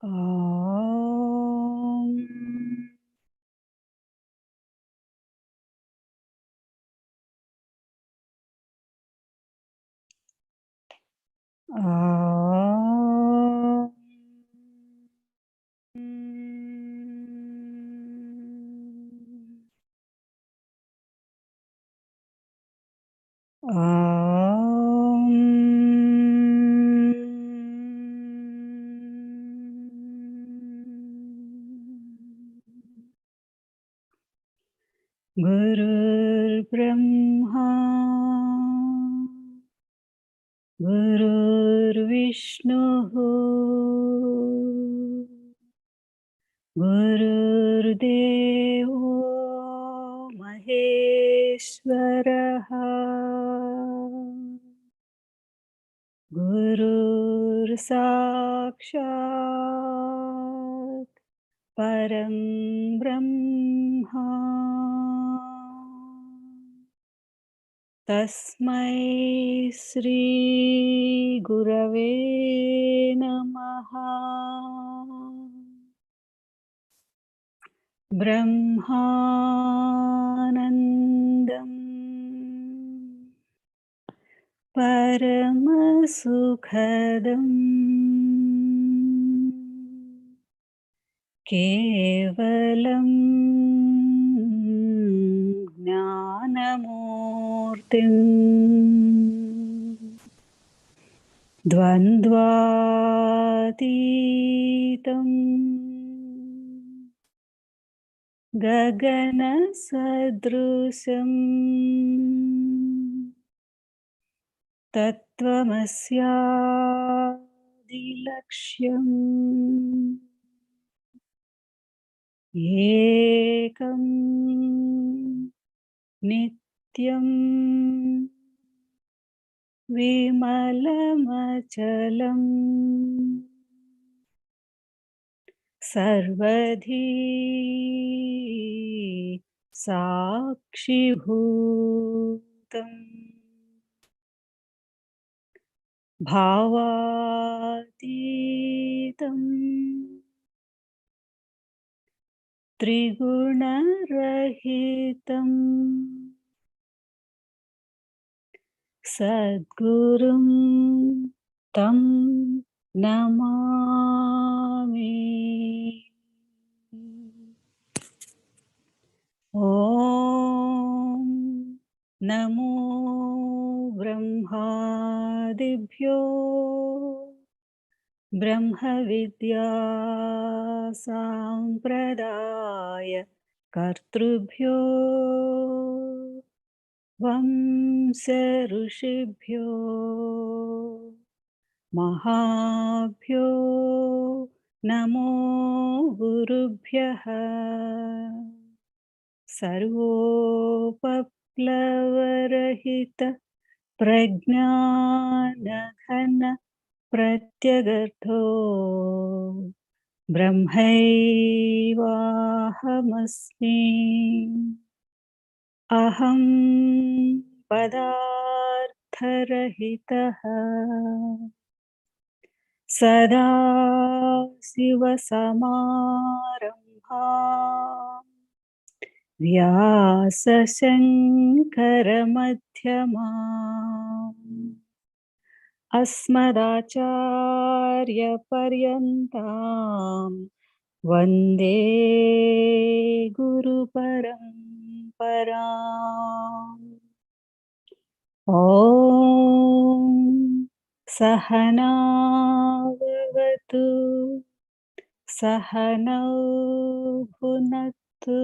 ॐ गुरुर्ब्रह्मा गुरुर्विष्णुः गुरुर्देवो महेश्वरः गुरुर्साक्षात् परं ब्रह्मा तस्मै श्री गुरवे नमः। ब्रह्मानन्दं परमसुखदं केवलं ज्ञानमूर्तिं द्वन्द्वातीतं गगनसदृशं तत्त्वमस्यादिलक्ष्यम् एकं नित्यं विमलमचलम् सर्वधी साक्षिभूतम् भावातीतं त्रिगुणरहितं सद्गुरुं तं नमामि। ॐ नमो ब्रह्मादिभ्यो ब्रह्मविद्या सम्प्रदाय कर्तृभ्यो वंश ऋषिभ्यो महाभ्यो नमो गुरुभ्यः। सर्वोपप्लवरहित प्रज्ञानघन प्रत्यगर्थो ब्रह्मैवाहमस्मि। अहं पदार्थरहितः सदाशिवसमारम्भाम् व्यासशङ्करमध्यमाम् अस्मदाचार्यपर्यन्ताम् वन्दे गुरुपरम्पराम्। ॐ सहना भवतु सहनौ भुनक्तु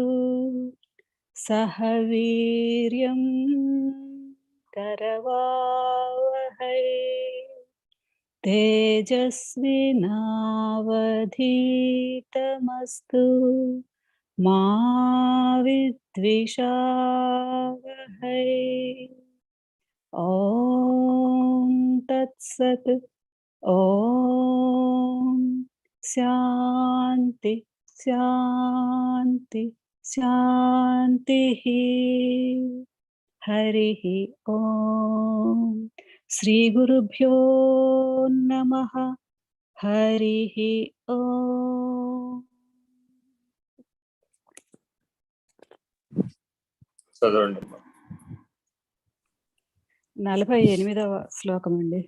सह वीर्यं करवावहै तेजस्विनावधीतमस्तु मा विद्विषावहै। ॐ तत्सत्। ॐ शान्ति शान्ति शान्तिः। हरिः ॐ। श्रीगुरुभ्यो नमः। హరిః ఓం. చదవండి. 48వ శ్లోకం అండి.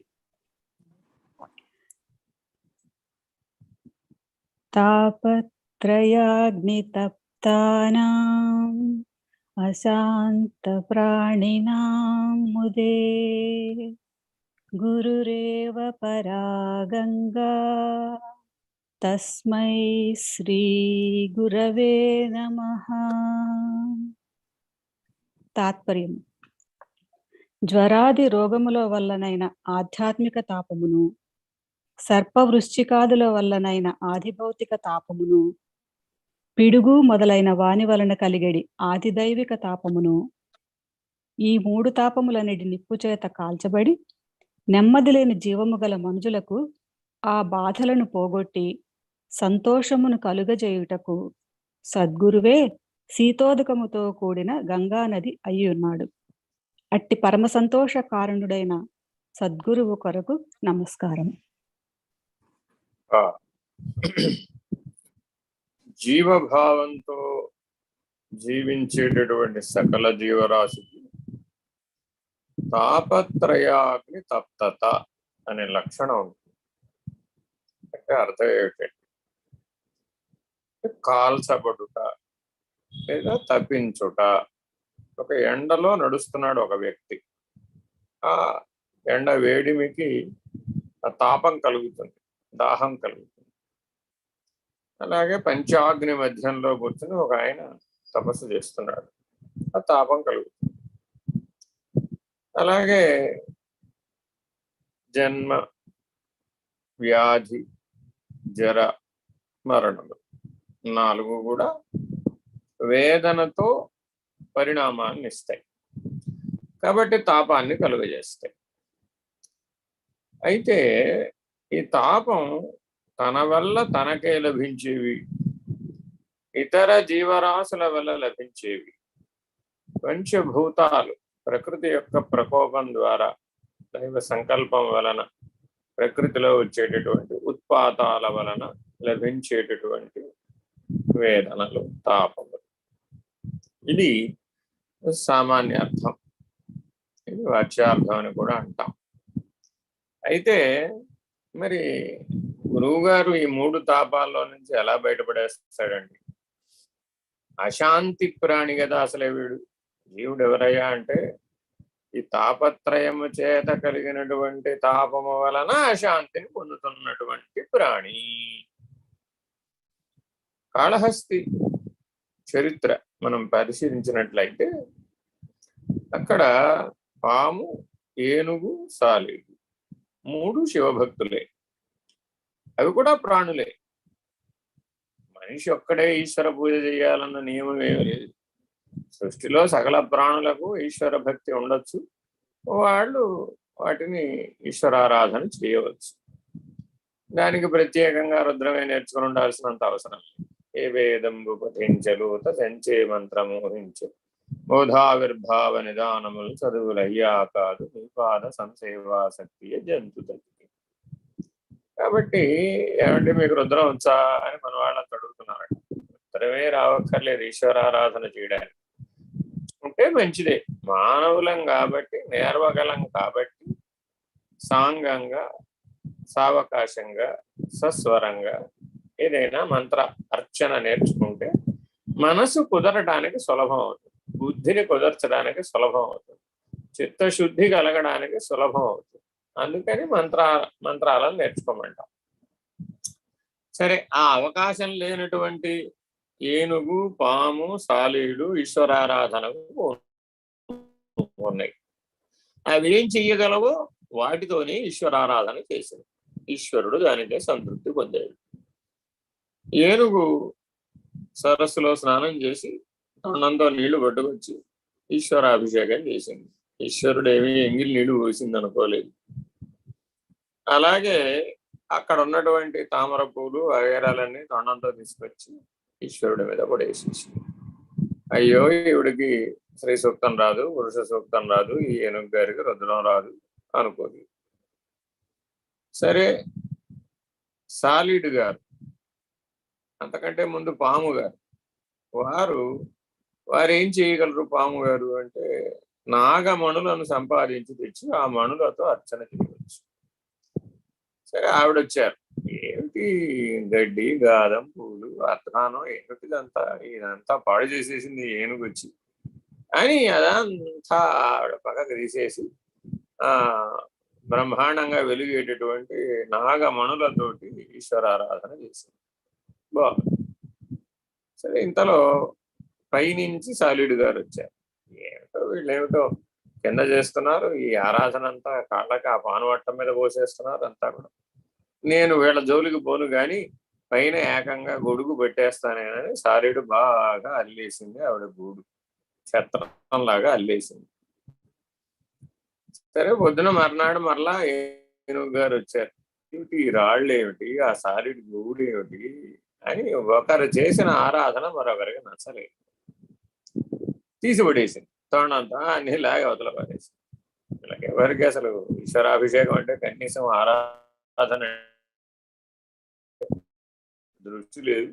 తాపత్రయాగ్నితప్తానాం అశాంత ప్రాణినాం ముదే గురురేవ పరా గంగా తస్మై శ్రీ గురవే నమః. తాత్పర్యం: జ్వరాది రోగముల వల్లనైన ఆధ్యాత్మిక తాపమును, సర్పవృశ్చికాదుల వల్లనైన ఆదిభౌతిక తాపమును, పిడుగు మొదలైన వాని వలన కలిగడి ఆదిదైవిక తాపమును, ఈ 3 తాపములనేటి నిప్పుచేత కాల్చబడి నెమ్మది లేని జీవము గల మనుజులకు ఆ బాధలను పోగొట్టి సంతోషమును కలుగజేయుటకు సద్గురువే శీతోదకముతో కూడిన గంగానది అయ్యున్నాడు. అట్టి పరమ సంతోష కారణుడైన సద్గురువు కొరకు నమస్కారం. జీవభావంతో జీవించేటటువంటి సకల జీవరాశికి తాపత్రయాగ్ని తప్తత అనే లక్షణం ఉంటుంది. అంటే అర్థం ఏమిటంటే కాల్చబడుట లేదా తప్పించుట. ఒక ఎండలో నడుస్తున్నాడు ఒక వ్యక్తి, ఆ ఎండ వేడిమికి ఆ తాపం కలుగుతుంది, దాహం కలుగుతుంది. అలాగే పంచాగ్ని మధ్యంలో కూర్చుని ఒక ఆయన తపస్సు చేస్తున్నాడు, ఆ తాపం కలుగుతుంది. అలాగే జన్మ, వ్యాధి, జర, మరణము 4 కూడా వేదనతో పరిణామాన్ని ఇస్తాయి, కాబట్టి తాపాన్ని కలుగజేస్తాయి. అయితే ఈ తాపం తన వల్ల తనకే లభించేవి, ఇతర జీవరాశుల వల్ల లభించేవి పంచభూతాలు ప్రకృతి యొక్క ప్రకోపం ద్వారా, దైవ సంకల్పం వలన, ప్రకృతిలో వచ్చేటటువంటి ఉత్పాతాల వలన లభించేటటువంటి వేదనలు, తాపములు. ఇది సామాన్య అర్థం, ఇది వాచ్యార్థం అని కూడా అంటాం. అయితే మరి గురువుగారు ఈ 3 తాపాల్లో నుంచి ఎలా బయటపడేస్తాడండి? అశాంతి ప్రాణి కదా అసలే వీడు. జీవుడు ఎవరయ్యా అంటే ఈ తాపత్రయము చేత కలిగినటువంటి తాపము వలన అశాంతిని పొందుతున్నటువంటి ప్రాణి. కాళహస్తి చరిత్ర మనం పరిశీలించినట్లయితే అక్కడ పాము, ఏనుగు, సాలీడు 3 శివభక్తులే. అవి కూడా ప్రాణులే. మనిషి ఒక్కడే ఈశ్వర పూజ చేయాలన్న నియమం ఏమీ లేదు. సృష్టిలో సకల ప్రాణులకు ఈశ్వర భక్తి ఉండొచ్చు, వాళ్ళు వాటిని ఈశ్వరారాధన చేయవచ్చు. దానికి ప్రత్యేకంగా రుద్రమే నేర్చుకుని ఉండాల్సినంత అవసరం లేదు. ఏ వేదంబు పఠించలుత సంచే మంత్రమోహించు బోధావిర్భావ నిదానములు చదువులయ్యా కాదు నిపాద సంసేవాసక్తియ జంతుతకి. కాబట్టి ఏమంటే మీకు రుద్రం వచ్చా అని మన వాళ్ళని అడుగుతున్నారు. రుద్రమే రావక్కర్లేదు ఈశ్వరారాధన చేయడానికి, ఉంటే మంచిదే. మానవులం కాబట్టి, నేర్వగలం కాబట్టి సాంగంగా, సావకాశంగా, సస్వరంగా ఏదైనా మంత్ర అర్చన నేర్చుకుంటే మనసు కుదరటానికి సులభం అవుతుంది, బుద్ధిని కుదర్చడానికి సులభం అవుతుంది, చిత్తశుద్ధి కలగడానికి సులభం అవుతుంది. అందుకని మంత్రాలను నేర్చుకోమంటాం. సరే, ఆ అవకాశం లేనటువంటి ఏనుగు, పాము, సాలీడు ఈశ్వరారాధనకు ఉన్నాయి. అవి ఏం చెయ్యగలవో వాటితోనే ఈశ్వరారాధన చేసింది. ఈశ్వరుడు దానికే సంతృప్తి పొందాడు. ఏనుగు సరస్సులో స్నానం చేసి తొండంతో నీళ్లు పట్టుకొచ్చి ఈశ్వరాభిషేకం చేసింది. ఈశ్వరుడు ఏమి ఎంగిలి నీళ్లు పోసింది అనుకోలేదు. అలాగే అక్కడ ఉన్నటువంటి తామర పూలు వగేరాలన్నీ తొండంతో తీసుకొచ్చి ఈశ్వరుడి మీద పడేసేసి, అయ్యో ఈవిడికి స్త్రీ సూక్తం రాదు, పురుష సూక్తం రాదు, ఈ ఏనుగు గారికి రుద్రం రాదు అనుకోదు. సరే, సాలిడ్ గారు, అంతకంటే ముందు పాము గారు, వారు ఏం చేయగలరు? పాము గారు అంటే నాగమణులను సంపాదించి తెచ్చి ఆ మణులతో అర్చన చేయవచ్చు. సరే, ఆవిడ వచ్చారు. ఏమిటి గడ్డి, గాదం, పూలు, అర్థానం, ఇదంతా పాడు చేసేసింది ఏనుగు వచ్చి అని అదంతా ఆవిడ పక్కకు తీసేసి బ్రహ్మాండంగా వెలిగేటటువంటి నాగమణులతోటి ఈశ్వరారాధన చేసింది. బాగుంది. సరే, ఇంతలో పైనుంచి సాలిడ్ గారు వచ్చారు. వీళ్ళేమిటో కింద చేస్తున్నారు, ఈ ఆరాధన అంతా కాళ్ళకి ఆ పానువట్టం మీద పోసేస్తున్నారు అంతా కూడా. నేను వీళ్ళ జోలికి పోను గాని పైన ఏకంగా గొడుగు పెట్టేస్తానేనని సాలిడ్ బాగా అల్లేసింది ఆవిడ గూడు, ఛత్రంలాగా అల్లేసింది. సరే, పొద్దున మర్నాడు మరలా ఏనుగు గారు వచ్చారు. ఏమిటి ఈ రాళ్ళు ఏమిటి, ఆ సాలిడ్ గూడు ఏమిటి అని ఒకరు చేసిన ఆరాధన మరొకరికి నచ్చలేదు. తీసిపడేసింది తోడంతా, అన్ని లాగా అవతల పడేసింది. వీళ్ళకి ఎవరికి అసలు ఈశ్వరాభిషేకం అంటే కనీసం ఆరాధన దృష్టి లేదు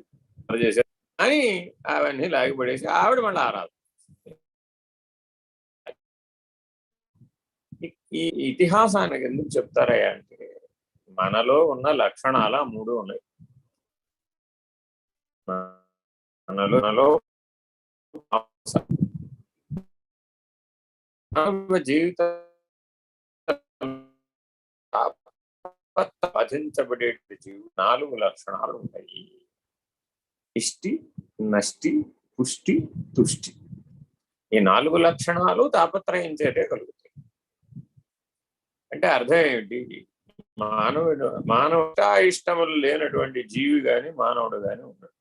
చేశారు అని అవన్నీ లాగిపడేసి ఆవిడ మళ్ళీ ఆరాధన. ఈ ఇతిహాసానికి ఎందుకు చెప్తారయ్యా అంటే మనలో ఉన్న లక్షణాల 3 ఉన్నాయి. మనలో జీవిత బాధించబడే జీవి 4 లక్షణాలు ఉంటాయి. ఇష్టి, నష్టి, పుష్టి, తుష్టి. ఈ 4 లక్షణాలు తాపత్రయించేటే కలుగుతాయి. అంటే అర్థం ఏమిటి? మానవ ఇష్టములు లేనటువంటి జీవి గాని మానవుడు గాని ఉన్నాడు.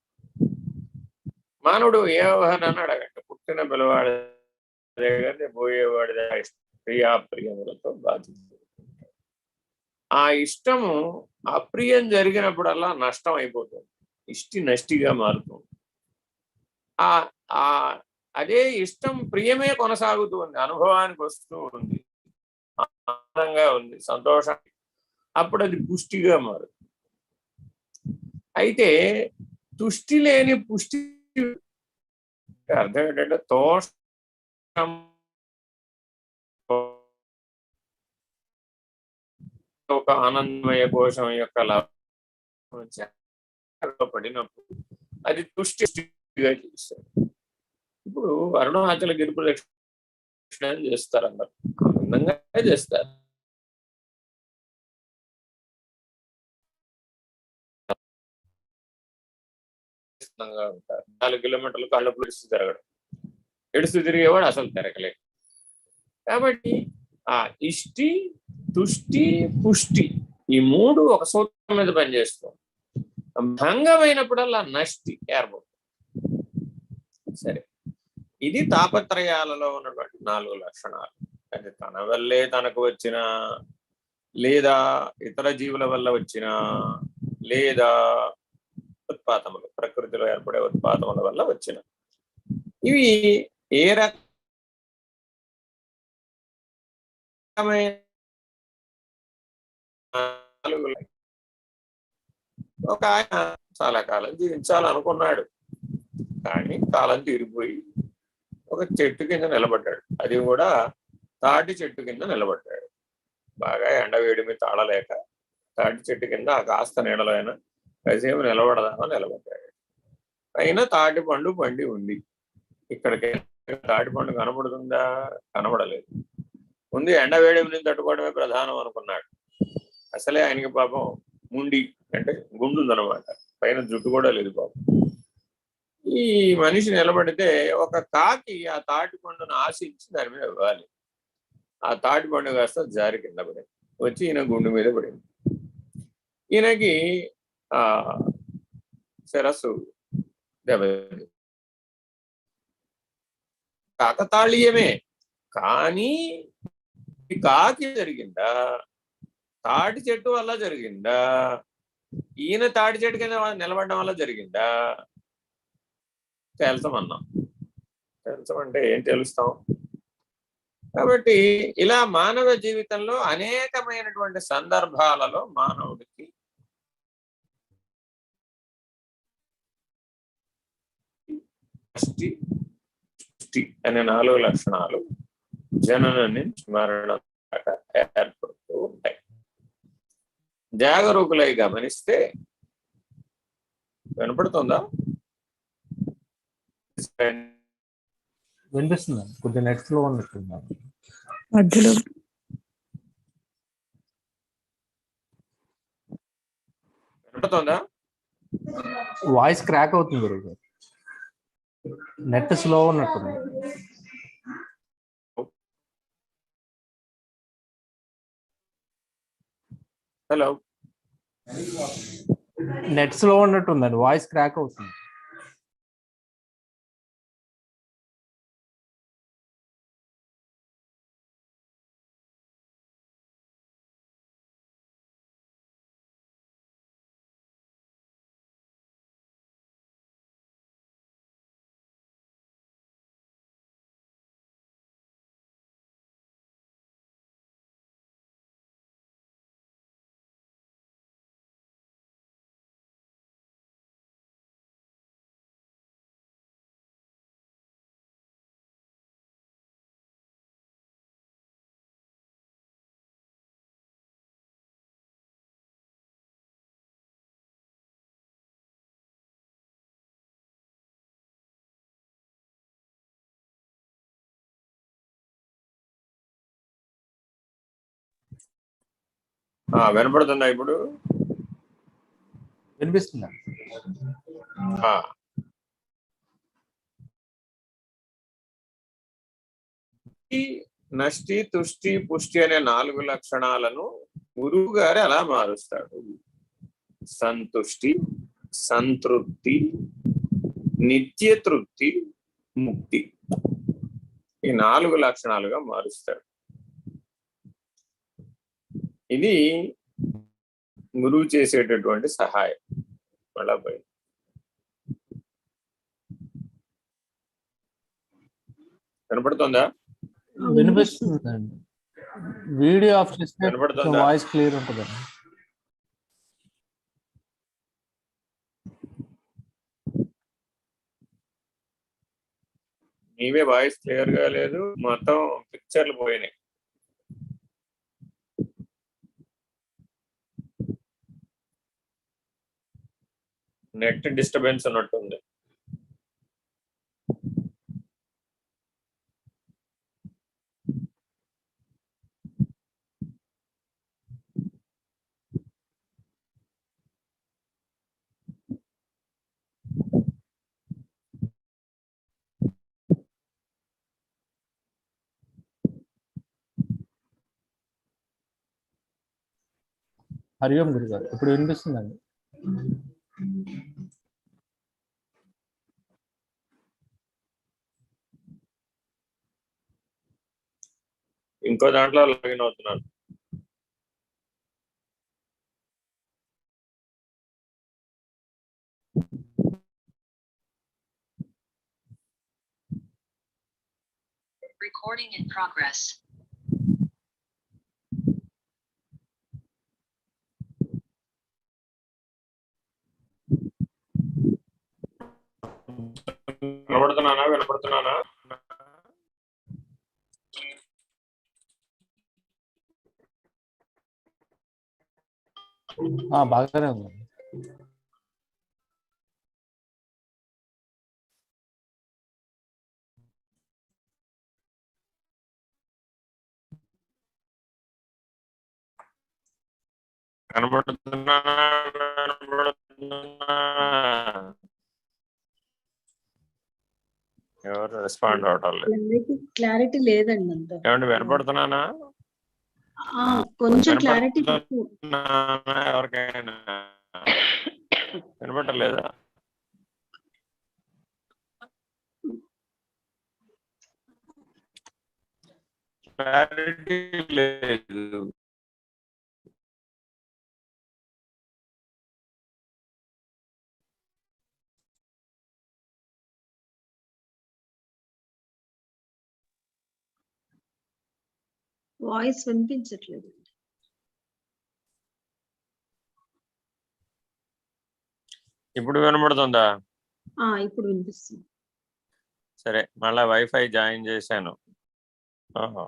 మానవుడు ఏ వ్యవహారాన్ని అడగండి, పుట్టిన పిల్లవాడిదే కానీ పోయేవాడిదే ప్రియాప్రియములతో బాధించాడు. ఆ ఇష్టము అప్రియం జరిగినప్పుడల్లా నష్టం అయిపోతుంది, ఇష్టి నష్టిగా మారుతుంది. అదే ఇష్టం ప్రియమే కొనసాగుతుంది, అనుభవానికి వస్తూ ఉంది, ఆనందంగా ఉంది, సంతోషం, అప్పుడు అది పుష్టిగా మారుతుంది. అయితే తుష్టి లేని పుష్టి అర్థం ఏంటంటే తోషం ఒక ఆనందమయ కోశం యొక్క పడినప్పుడు అది తుష్టిగా చేస్తారు. ఇప్పుడు అరుణాచల గిరి ప్రదక్షిణ చేస్తారు, అందరు ఆనందంగా చేస్తారు. ఉంటారు 4 కిలోమీటర్లు కళ్ళప్పుడు ఎడుస్తూ తిరిగేవాడు అసలు తిరగలేదు. కాబట్టి ఆ ఇష్టి, తుష్టి, పుష్టి ఈ 3 ఒక సూత్రం మీద పనిచేస్తాం. భంగమైనప్పుడల్లా నష్టి ఏర్పడుతుంది. సరే, ఇది తాపత్రయాలలో ఉన్నటువంటి 4 లక్షణాలు. అది తన వల్లే తనకు వచ్చిన, లేదా ఇతర జీవుల వల్ల వచ్చిన, లేదా ఉత్పాతములు ప్రకృతిలో ఏర్పడే ఉత్పాతముల వల్ల వచ్చిన, ఇవి ఏ రకమైన ఒక ఆయన చాలా కాలం జీవించాలనుకున్నాడు, కానీ కాలం తీరిపోయి ఒక చెట్టు కింద నిలబడ్డాడు. అది కూడా తాటి చెట్టు కింద నిలబడ్డాడు. బాగా ఎండవేడిమి తాళలేక తాటి చెట్టు కింద ఆ కాస్త నీడలో అయినా కాసేపు నిలబడదామని నిలబడ్డాడు. అయినా తాటి పండు పండి ఉంది. ఇక్కడికి తాటి పండు కనబడుతుందా? కనబడలేదు. ముందు ఎండవేడిమిని తట్టుకోవడమే ప్రధానం అనుకున్నాడు. అసలే ఆయనకి పాపం ముండి అంటే గుండుందనమాట, పైన జుట్టు కూడా లేదు పాపం. ఈ మనిషి నిలబడితే ఒక కాకి ఆ తాటి పండును ఆశించి దాని మీద ఇవ్వాలి. ఆ తాటి పండు కాస్త జారి కింద పడింది, వచ్చి ఈయన గుండు మీద పడింది. ఈయనకి శిరస్సు దెబ్బతింది. కాకతాళీయమే, కానీ ఈ కాకి జరిగిందా, తాటి చెట్టు వల్ల జరిగిందా, ఈయన తాటి చెట్టు కింద నిలబడడం వల్ల జరిగిందా? తెలుసమన్నాం. తెలుసమంటే ఏం తెలుస్తాం? కాబట్టి ఇలా మానవ జీవితంలో అనేకమైనటువంటి సందర్భాలలో మానవుడికి నష్టి పుష్టి అనే 4 లక్షణాలు జననం నుంచి మరణం దాకా ఏర్పడుతూ ఉంటాయి. జాగరూకులై గమనిస్తే వినపడుతుందా? వినిపిస్తుంది. కొద్దిగా నెట్ స్లో ఉన్నట్టున్నారు. మధ్యలో వినపడుతుందా? వాయిస్ క్రాక్ అవుతుంది గురువు గారు. నెట్ స్లో ఉన్నట్టుంది. హలో, నెట్ స్లో ఉన్నట్టుందండి. వాయిస్ క్రాక్ అవుతుంది. వినపడుతుందా ఇప్పుడు? వినిపిస్తుందా? నష్టి, తుష్టి, పుష్టి అనే 4 లక్షణాలను గురువు గారు ఎలా మారుస్తాడు? సంతుష్టి, సంతృప్తి, నిత్య తృప్తి, ముక్తి, ఈ 4 లక్షణాలుగా మారుస్తాడు. ఇది గురువు చేసేటటువంటి సహాయం. మళ్ళా పోయి వినపడుతుందా? వినిపిస్తుందండి. వీడియో ఆఫ్ చేస్తే వినపడుతుందా? వాయిస్ క్లియర్ ఉంటుందండి. నీవే వాయిస్ క్లియర్ గా లేదు, మొత్తం పిక్చర్లు పోయినాయి. నెట్ డిస్టర్బెన్స్ ఉన్నట్టుంది. హరి ఓం గురువు గారు, ఇప్పుడు వినిపిస్తుందండి. ఇంకో దాంట్లో లాగిన్ అవుతున్నాను. Recording in progress. వినపడుతున్నానా? బాగానే ఉంది. ఎవరు రెస్పాండ్ అవటం లేదు. క్లారిటీ లేదండి అంత. ఏమండి వినపడుతున్నానా? కొంచెం క్లారిటీ ఎవరికైనా వినపడలేదా? క్లారిటీ లేదు. వాయిస్ వినిపించట్లేదు. ఇప్పుడు వినపడుతుందా? ఇప్పుడు వినిపిస్తుంది. సరే, మళ్ళీ వైఫై జాయిన్ చేశాను. ఓహో,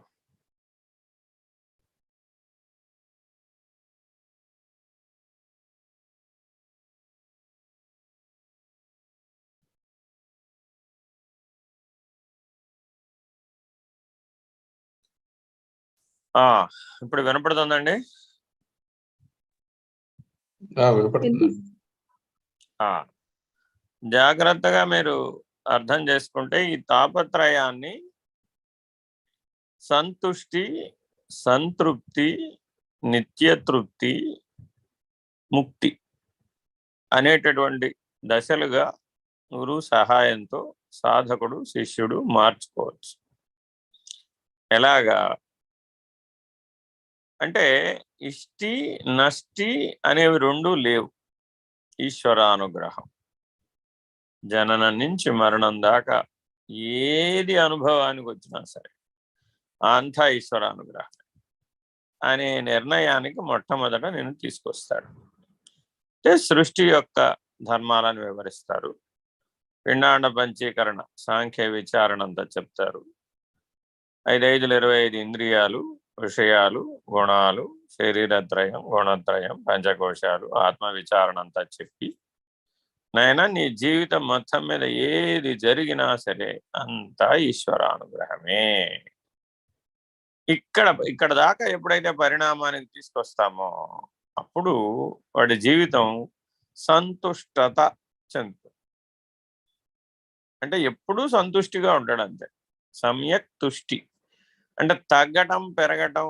ఇప్పుడు వినపడుతుందండి? వినపడుతుంది. జాగ్రత్తగా మీరు అర్థం చేసుకుంటే ఈ తాపత్రయాన్ని సంతుష్టి, సంతృప్తి, నిత్యతృప్తి, ముక్తి అనేటటువంటి దశలుగా గురువు సహాయంతో సాధకుడు, శిష్యుడు మార్చుకోవచ్చు. ఎలాగా అంటే ఇష్టి, నష్టి అనేవి రెండు లేవు. ఈశ్వరానుగ్రహం. జననం నుంచి మరణం దాకా ఏది అనుభవానికి వచ్చినా సరే అంతా ఈశ్వరానుగ్రహం అనే నిర్ణయానికి మొట్టమొదట నేను తీసుకొస్తాడు. అంటే సృష్టి యొక్క ధర్మాలను వివరిస్తారు. పిండాండ పంచీకరణ, సాంఖ్య విచారణ అంతా చెప్తారు. 5-5-25 ఇంద్రియాలు, విషయాలు, గుణాలు, శరీరత్రయం, గుణత్రయం, పంచకోశాలు, ఆత్మ విచారణ అంతా చెప్పి, నాయన నీ జీవితం మొత్తం మీద ఏది జరిగినా సరే అంతా ఈశ్వరానుగ్రహమే. ఇక్కడ దాకా ఎప్పుడైతే పరిణామానికి తీసుకొస్తామో అప్పుడు వాడి జీవితం సంతుష్టత చెందుతుంది. అంటే ఎప్పుడూ సంతుష్టిగా ఉంటాడు అంతే. సమ్యక్ తుష్టి అంటే తగ్గటం, పెరగటం,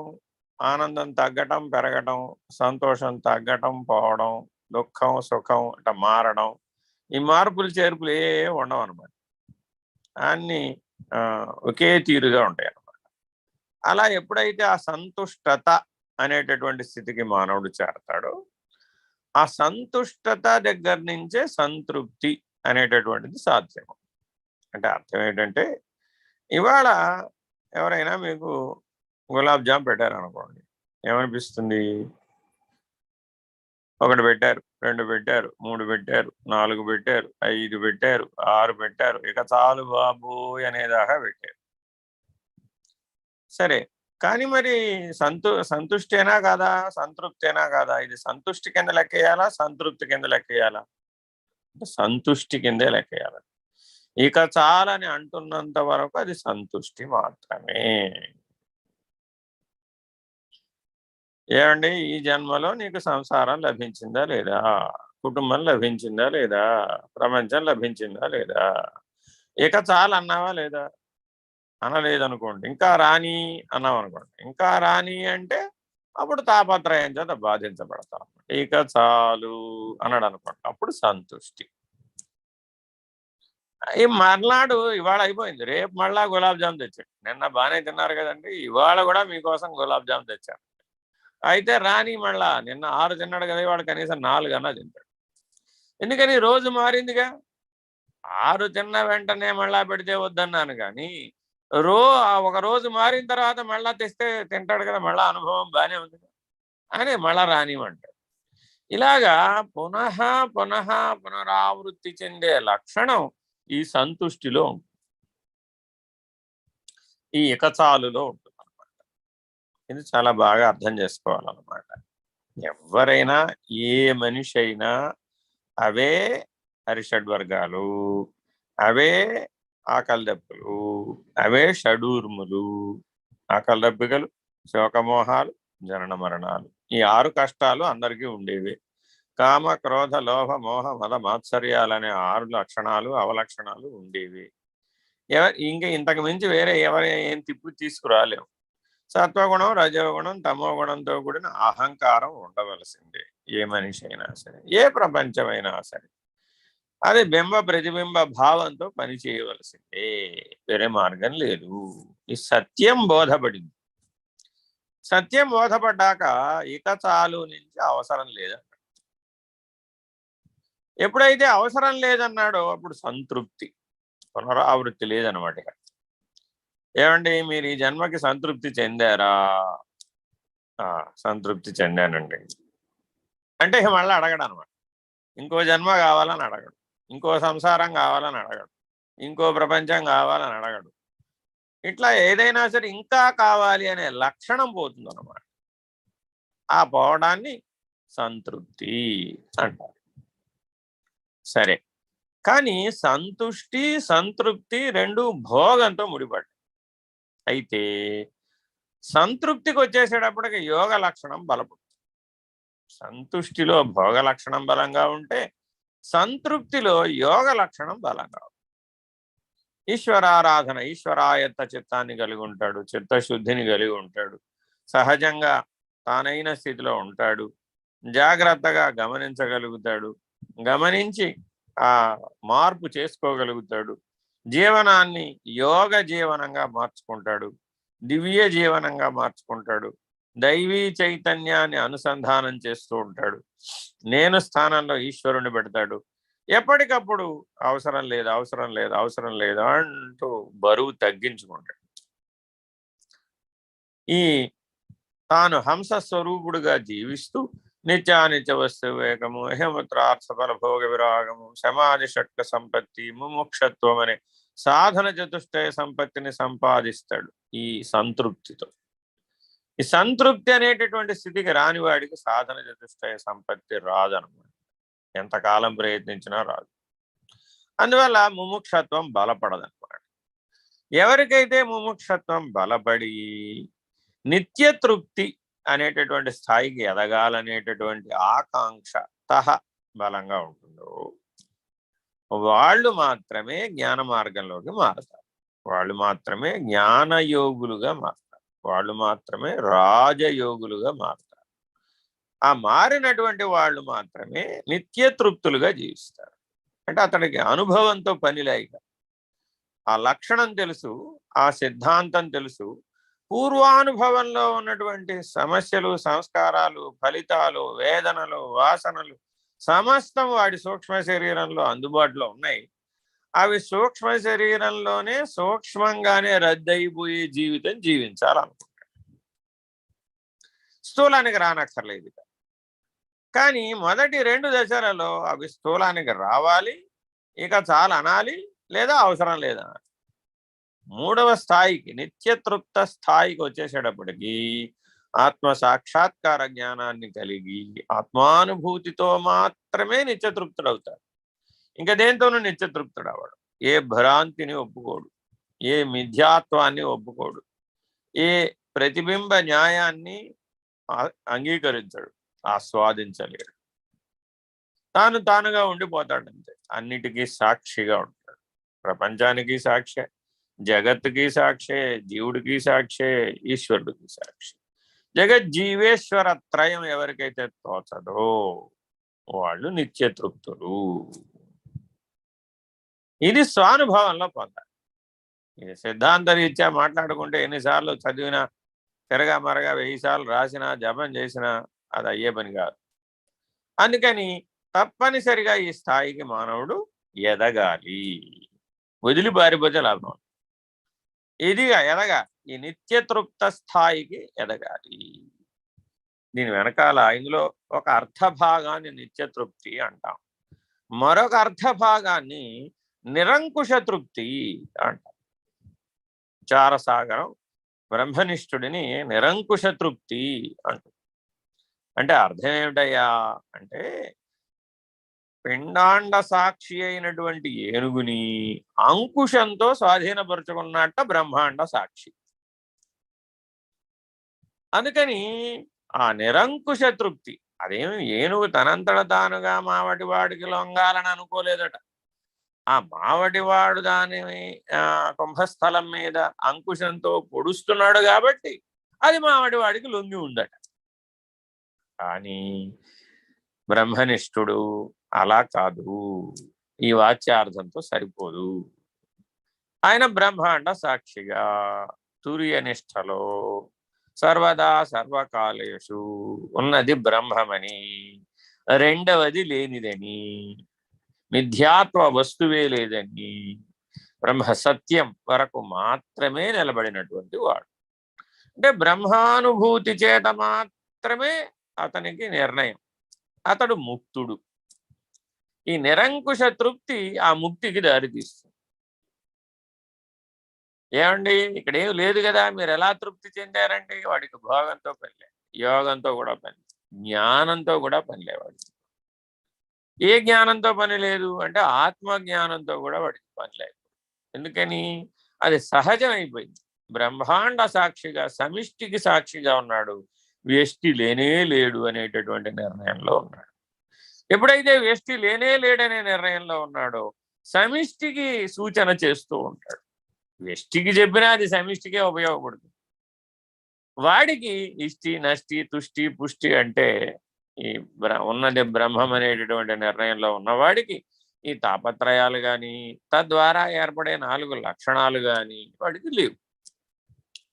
ఆనందం తగ్గటం, పెరగటం, సంతోషం తగ్గటం, పోవడం, దుఃఖం, సుఖం అంటే మారడం, ఈ మార్పులు చేర్పులు ఏ ఉండవు అనమాట. అన్నీ ఒకే తీరుగా ఉంటాయి అన్నమాట. అలా ఎప్పుడైతే ఆ సంతుష్టత అనేటటువంటి స్థితికి మానవుడు చేరతాడో ఆ సంతుష్టత దగ్గర నుంచే సంతృప్తి అనేటటువంటిది సాధ్యం. అంటే అర్థం ఏంటంటే ఇవాళ ఎవరైనా మీకు గులాబ్ జామ్ పెట్టారనుకోండి, ఏమనిపిస్తుంది? 1 పెట్టారు, 2 పెట్టారు, 3 పెట్టారు, 4 పెట్టారు, 5 పెట్టారు, 6 పెట్టారు, ఇక చాలు బాబు అనేదాకా పెట్టారు. సరే, కానీ మరి సంతుష్టేనా కాదా, సంతృప్తేనా కాదా? ఇది సంతుష్టి కింద లెక్కేయాలా, సంతృప్తి కింద లెక్కేయాలా? సంతుష్టి కిందే లెక్కేయాలి. ఇక చాలని అంటున్నంత వరకు అది సంతుష్టి మాత్రమే. ఏమండి, ఈ జన్మలో నీకు సంసారం లభించిందా లేదా, కుటుంబం లభించిందా లేదా, ప్రపంచం లభించిందా లేదా? ఇక చాలు అన్నావా లేదా? అనలేదనుకోండి, ఇంకా రాని అన్నాం అనుకోండి, ఇంకా రాని అంటే అప్పుడు తాపత్రయం చేత బాధించబడతాం. ఇక చాలు అన్నాడు అనుకోండి, అప్పుడు సంతుష్టి. ఈ మర్నాడు ఇవాళ అయిపోయింది, రేపు మళ్ళా గులాబ్ జామ్ తెచ్చాడు. నిన్న బాగానే తిన్నారు కదండి, ఇవాళ కూడా మీకోసం గులాబ్ జామ్ తెచ్చాను. అయితే రాని మళ్ళా నిన్న 6 తిన్నాడు కదా, ఇవాళ కనీసం 4 అన్నా తింటాడు. ఎందుకని? రోజు మారిందిగా. 6 తిన్న వెంటనే మళ్ళా పెడితే వద్దన్నాను, కానీ ఒక రోజు మారిన తర్వాత మళ్ళా తెస్తే తింటాడు కదా, మళ్ళా అనుభవం బాగానే ఉంది అని మళ్ళా రానివ్వంటాడు. ఇలాగా పునః పునః పునరావృత్తి చెందే లక్షణం ఈ సంతుష్టిలో ఉంటుంది, ఈ ఇకచాలులో ఉంటుంది అనమాట. ఇది చాలా బాగా అర్థం చేసుకోవాలన్నమాట. ఎవరైనా, ఏ మనిషి అయినా అవే హరిషడ్వర్గాలు, అవే ఆకలి దెబ్బలు, అవే షడూర్ములు. ఆకలి దెబ్బలు, శోకమోహాలు, జనన మరణాలు, ఈ 6 కష్టాలు అందరికీ ఉండేవి. కామ, క్రోధ, లోభ, మోహ, మద, మాత్సర్యాలనే 6 లక్షణాలు, అవలక్షణాలు ఉండేవి. ఇంకా ఇంతకు మించి వేరే ఏం తీసుకురాలేము. సత్వగుణం, రజోగుణం, తమోగుణంతో కూడిన అహంకారం ఉండవలసిందే. ఏ మనిషి అయినా సరే, ఏ ప్రపంచమైనా సరే, అది బింబ ప్రతిబింబ భావంతో పని చేయవలసిందే, వేరే మార్గం లేదు. ఈ సత్యం బోధపడింది. సత్యం బోధపడ్డాక ఇక చాలు నుంచి అవసరం లేదన్నాడు. ఎప్పుడైతే అవసరం లేదన్నాడో అప్పుడు సంతృప్తి, పునరావృత్తి లేదనమాట. ఏమండి, మీరు ఈ జన్మకి సంతృప్తి చెందారా? సంతృప్తి చెందానండి అంటే మళ్ళీ అడగడు అనమాట. ఇంకో జన్మ కావాలని అడగడు, ఇంకో సంసారం కావాలని అడగడు, ఇంకో ప్రపంచం కావాలని అడగడు. ఇట్లా ఏదైనా సరే ఇంకా కావాలి అనే లక్షణం పోతుంది అన్నమాట. ఆ పోవడాన్ని సంతృప్తి అంటారు. సరే, కానీ సంతుష్టి సంతృప్తి రెండు భోగంతో ముడిపడ్డాయి. అయితే సంతృప్తికి వచ్చేసేటప్పటికి యోగ లక్షణం బలపడుతుంది. సంతుష్టిలో భోగ లక్షణం బలంగా ఉంటే సంతృప్తిలో యోగ లక్షణం బలంగా ఉంటుంది. ఈశ్వరారాధన, ఈశ్వరాయత్త చిత్తాన్ని కలిగి ఉంటాడు, చిత్తశుద్ధిని కలిగి ఉంటాడు, సహజంగా తానైన స్థితిలో ఉంటాడు, జాగ్రత్తగా గమనించగలుగుతాడు, గమనించి ఆ మార్పు చేసుకోగలుగుతాడు, జీవనాన్ని యోగ జీవనంగా మార్చుకుంటాడు, దివ్య జీవనంగా మార్చుకుంటాడు, దైవీ చైతన్యాన్ని అనుసంధానం చేస్తూ ఉంటాడు, నేను స్థానంలో ఈశ్వరుని పెడతాడు. ఎప్పటికప్పుడు అవసరం లేదు అవసరం లేదు అవసరం లేదు అంటూ బరువు తగ్గించుకుంటాడు. ఈ తాను హంస స్వరూపుడుగా జీవిస్తూ నిత్యానిత్య వస్తు వివేకము, హేమత్రార్థఫల భోగ విరాగము, సమాధి షట్క సంపత్తి, ముముక్షత్వం అనే సాధన చతుష్టయ సంపత్తిని సంపాదిస్తాడు ఈ సంతృప్తితో. ఈ సంతృప్తి అనేటటువంటి స్థితికి రానివాడికి సాధన చతుష్టయ సంపత్తి రాదన్నమాట. ఎంతకాలం ప్రయత్నించినా రాదు. అందువల్ల ముముక్షత్వం బలపడదన్నమాట. ఎవరికైతే ముముక్షత్వం బలపడి నిత్యతృప్తి అనేటటువంటి స్థాయికి ఎదగాలనేటటువంటి ఆకాంక్ష బలంగా ఉంటుందో వాళ్ళు మాత్రమే జ్ఞాన మార్గంలోకి మారతారు. వాళ్ళు మాత్రమే జ్ఞానయోగులుగా మారతారు. వాళ్ళు మాత్రమే రాజయోగులుగా మారతారు. ఆ మారినటువంటి వాళ్ళు మాత్రమే నిత్యతృప్తులుగా జీవిస్తారు. అంటే అతడికి అనుభవంతో పని లేక ఆ లక్షణం తెలుసు, ఆ సిద్ధాంతం తెలుసు, పూర్వానుభవంలో ఉన్నటువంటి సమస్యలు, సంస్కారాలు, ఫలితాలు, వేదనలు, వాసనలు సమస్తం వాడి సూక్ష్మ శరీరంలో అందుబాటులో ఉన్నాయి. అవి సూక్ష్మ శరీరంలోనే సూక్ష్మంగానే రద్దయిపోయే జీవితం జీవించాలనుకుంటాడు. స్థూలానికి రానక్కర్లేదు. కానీ మొదటి 2 దశలలో అవి స్థూలానికి రావాలి, ఇక చాలా అనాలి, లేదా అవసరం లేదనాలి. 3వ స్థాయికి నిత్యతృప్త స్థాయికి వచ్చేసేటప్పటికీ ఆత్మ సాక్షాత్కార జ్ఞానాన్ని కలిగి ఆత్మానుభూతితో మాత్రమే నిత్యతృప్తుడవుతాడు. ఇంకా దేంతోనూ నిత్యతృప్తుడు అవ్వడు. ఏ భ్రాంతిని ఒప్పుకోడు, ఏ మిథ్యాత్వాన్ని ఒప్పుకోడు, ఏ ప్రతిబింబ న్యాయాన్ని అంగీకరించడు, ఆస్వాదించలేడు. తానుగా ఉండిపోతాడంతే. అన్నిటికీ సాక్షిగా ఉంటాడు. ప్రపంచానికి సాక్షి, జగత్తుకి సాక్షే, జీవుడికి సాక్షే, ఈశ్వరుడికి సాక్షి. జగజ్జీవేశ్వర త్రయం ఎవరికైతే తోచదో వాళ్ళు నిత్యతృప్తులు. ఇది స్వానుభవంలో పొందాలి. ఇది సిద్ధాంత రీత్యా మాట్లాడుకుంటే ఎన్నిసార్లు చదివినా, తిరగా మరగా 1000 సార్లు రాసినా, జపం చేసినా అది అయ్యే పని కాదు. అందుకని తప్పనిసరిగా ఈ స్థాయికి మానవుడు ఎదగాలి. వదిలి పారిపోతే లాభం. ఇదిగా ఎదగాలి. ఈ నిత్యతృప్త స్థాయికి ఎదగాలి. దీని వెనకాల ఇందులో ఒక అర్థభాగాన్ని నిత్యతృప్తి అంటాం, మరొక అర్థభాగాన్ని నిరంకుశ తృప్తి అంటాం. చారసాగరం బ్రహ్మనిష్ఠుడిని నిరంకుశ తృప్తి అంటుంది. అంటే అర్థం ఏమిటయ్యా అంటే, పిండాండ సాక్షి అయినటువంటి ఏనుగుని అంకుశంతో స్వాధీనపరుచుకున్నట్ట బ్రహ్మాండ సాక్షి. అందుకని ఆ నిరంకుశ తృప్తి, అదేమి ఏనుగు తనంతట తానుగా మావటి వాడికి లొంగాలని అనుకోలేదట. ఆ మావటివాడు దాని కుంభస్థలం మీద అంకుశంతో పొడుస్తున్నాడు కాబట్టి అది మావటివాడికి లొంగి ఉందట. కానీ బ్రహ్మనిష్ఠుడు అలా కాదు. ఈ వాచ్యార్థంతో సరిపోదు. ఆయన బ్రహ్మాండ సాక్షిగా తుర్యనిష్టలో సర్వదా సర్వకాలేషు ఉన్నది బ్రహ్మమని, రెండవది లేనిదని, మిథ్యాత్వ వస్తువే లేదని, బ్రహ్మ సత్యం వరకు మాత్రమే నిలబడినటువంటి వాడు. అంటే బ్రహ్మానుభూతి చేత మాత్రమే అతనికి నిర్ణయం. అతడు ముక్తుడు. ఈ నిరంకుశ తృప్తి ఆ ముక్తికి దారితీస్తుంది. ఏమండి ఇక్కడ ఏం లేదు కదా, మీరు ఎలా తృప్తి చెందారండి? వాడికి భోగంతో పనిలే, యోగంతో కూడా పని, జ్ఞానంతో కూడా పనిలే వాడికి. ఏ జ్ఞానంతో పని లేదు అంటే ఆత్మజ్ఞానంతో కూడా వాడికి పని లేదు. ఎందుకని? అది సహజం అయిపోయింది. బ్రహ్మాండ సాక్షిగా, సమిష్టికి సాక్షిగా ఉన్నాడు, వ్యష్టి లేనే లేడు అనేటటువంటి నిర్ణయంలో ఉన్నాడు. ఎప్పుడైతే వ్యష్టి లేనే లేడనే నిర్ణయంలో ఉన్నాడో సమిష్టికి సూచన చేస్తూ ఉంటాడు. వ్యష్టికి చెప్పినా అది సమిష్టికే ఉపయోగపడుతుంది. వాడికి ఇష్టి, నష్టి, తుష్టి, పుష్టి అంటే ఈ ఉన్నది బ్రహ్మం అనేటటువంటి నిర్ణయంలో ఉన్నవాడికి ఈ తాపత్రయాలు కానీ తద్వారా ఏర్పడే 4 లక్షణాలు కానీ వాడికి లేవు.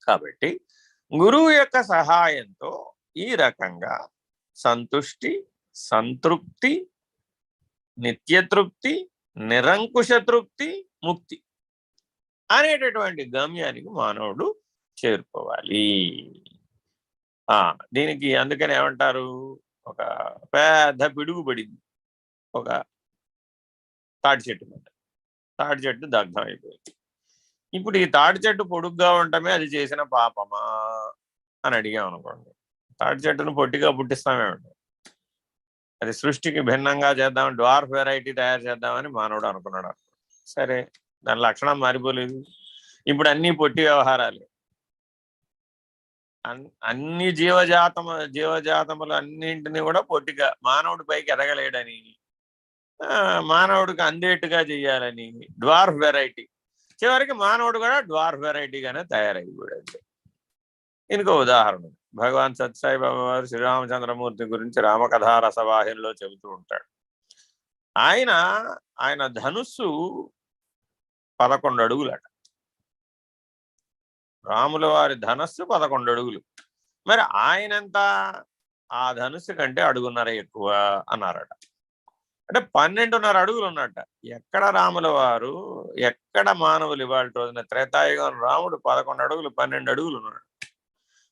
కాబట్టి గురువు యొక్క సహాయంతో ఈ రకంగా సంతుష్టి, సంతృప్తి, నిత్యతృప్తి, నిరంకుశ తృప్తి, ముక్తి అనేటటువంటి గమ్యానికి మానవుడు చేరుకోవాలి. దీనికి అందుకని ఏమంటారు, ఒక పెద్ద పిడుగు పడింది ఒక తాటి చెట్టు మీద, తాటి చెట్టు దగ్ధం అయిపోయింది. ఇప్పుడు ఈ తాటి చెట్టు పొడుగ్గా ఉండటమే అది చేసిన పాపమా అని అడిగాం అనుకోండి, తాటి చెట్టును పొట్టిగా పుట్టిస్తామేమండి? అది సృష్టికి భిన్నంగా చేద్దాం, డ్వార్ఫ్ వెరైటీ తయారు చేద్దామని మానవుడు అనుకున్నాడు. సరే, దాని లక్షణం మారిపోలేదు. ఇప్పుడు అన్ని పొట్టి వ్యవహారాలు, అన్ని జీవజాతములు అన్నింటినీ కూడా పొట్టిగా, మానవుడి పైకి ఎదగలేడని, మానవుడికి అందేట్టుగా చెయ్యాలని డ్వార్ఫ్ వెరైటీ, చివరికి మానవుడు కూడా డ్వార్ఫ్ వెరైటీగానే తయారైపోయాడు. ఇంకో ఉదాహరణ, భగవాన్ సత్సాయి బాబా వారు శ్రీరామచంద్రమూర్తి గురించి రామకథా రసవాహినిలో చెబుతూ ఉంటాడు. ఆయన ధనుస్సు 11 అడుగులట. రాముల వారి ధనస్సు 11 అడుగులు. మరి ఆయనంత ఆ ధనుస్సు కంటే 1.5 అడుగులు ఎక్కువ అన్నారట. అంటే 12.5 అడుగులు ఉన్నట్ట. ఎక్కడ రాముల వారు, ఎక్కడ మానవులు ఇవాళ రోజున త్రేతాయుగం రాముడు 11 అడుగులు 12 అడుగులు ఉన్నాడు.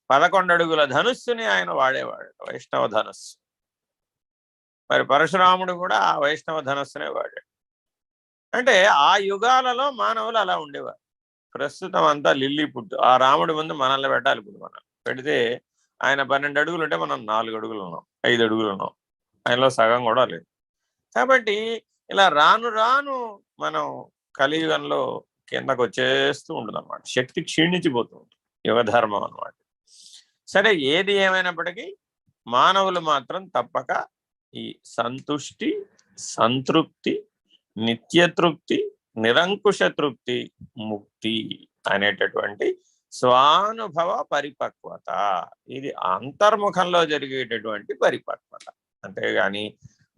11 అడుగుల ధనుస్సుని ఆయన వాడేవాడు, వైష్ణవ ధనుస్సు. మరి పరశురాముడు కూడా ఆ వైష్ణవ ధనుస్సునే వాడాడు. అంటే ఆ యుగాలలో మానవులు అలా ఉండేవారు. ప్రస్తుతం అంతా లిల్లీ పుట్టు. ఆ రాముడి ముందు మనల్ని పెట్టాలి. ఇప్పుడు మనం పెడితే ఆయన 12 అడుగులు ఉంటే మనం 4 అడుగులు ఉన్నాం, 5 అడుగులు ఉన్నాం. ఆయనలో సగం కూడా లేదు. కాబట్టి ఇలా రాను రాను మనం కలియుగంలో కిందకు వచ్చేస్తూ ఉంటుంది అన్నమాట. శక్తి క్షీణించిపోతూ ఉంటుంది, యుగధర్మం అన్నమాట. సరే, ఏది ఏమైనప్పటికీ మానవులు మాత్రం తప్పక ఈ సంతుష్టి, సంతృప్తి, నిత్యతృప్తి, నిరంకుశ తృప్తి, ముక్తి అనేటటువంటి స్వానుభవ పరిపక్వత, ఇది అంతర్ముఖంలో జరిగేటటువంటి పరిపక్వత. అంతేగాని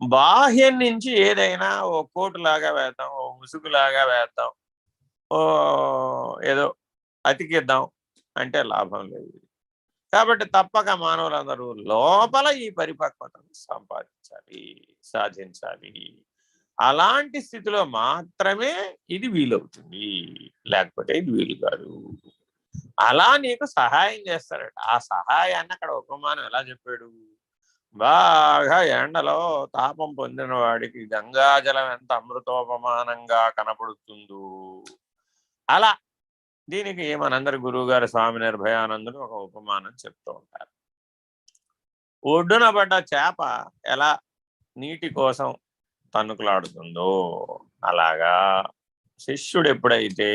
బాహ్యం నుంచి ఏదైనా ఓ కోటులాగా వేద్దాం, ఓ ముసుగులాగా వేద్దాం, ఓ ఏదో అతికిద్దాం అంటే లాభం లేదు. కాబట్టి తప్పక మానవులందరూ లోపల ఈ పరిపక్వతను సంపాదించాలి, సాధించాలి. అలాంటి స్థితిలో మాత్రమే ఇది వీలవుతుంది, లేకపోతే ఇది వీలు కాదు. అలా నీకు సహాయం చేస్తారట. ఆ సహాయాన్ని అక్కడ ఉపమానం ఎలా చెప్పాడు? బాగా ఎండలో తాపం పొందిన వాడికి గంగాజలం ఎంత అమృతోపమానంగా కనపడుతుందో అలా దీనికి మనందరి గురువు గారు స్వామి నిర్భయానందులు ఒక ఉపమానం చెప్తూ ఉంటారు. ఒడ్డున పడ్డ చేప ఎలా నీటి కోసం తన్నుకులాడుతుందో అలాగా శిష్యుడు ఎప్పుడైతే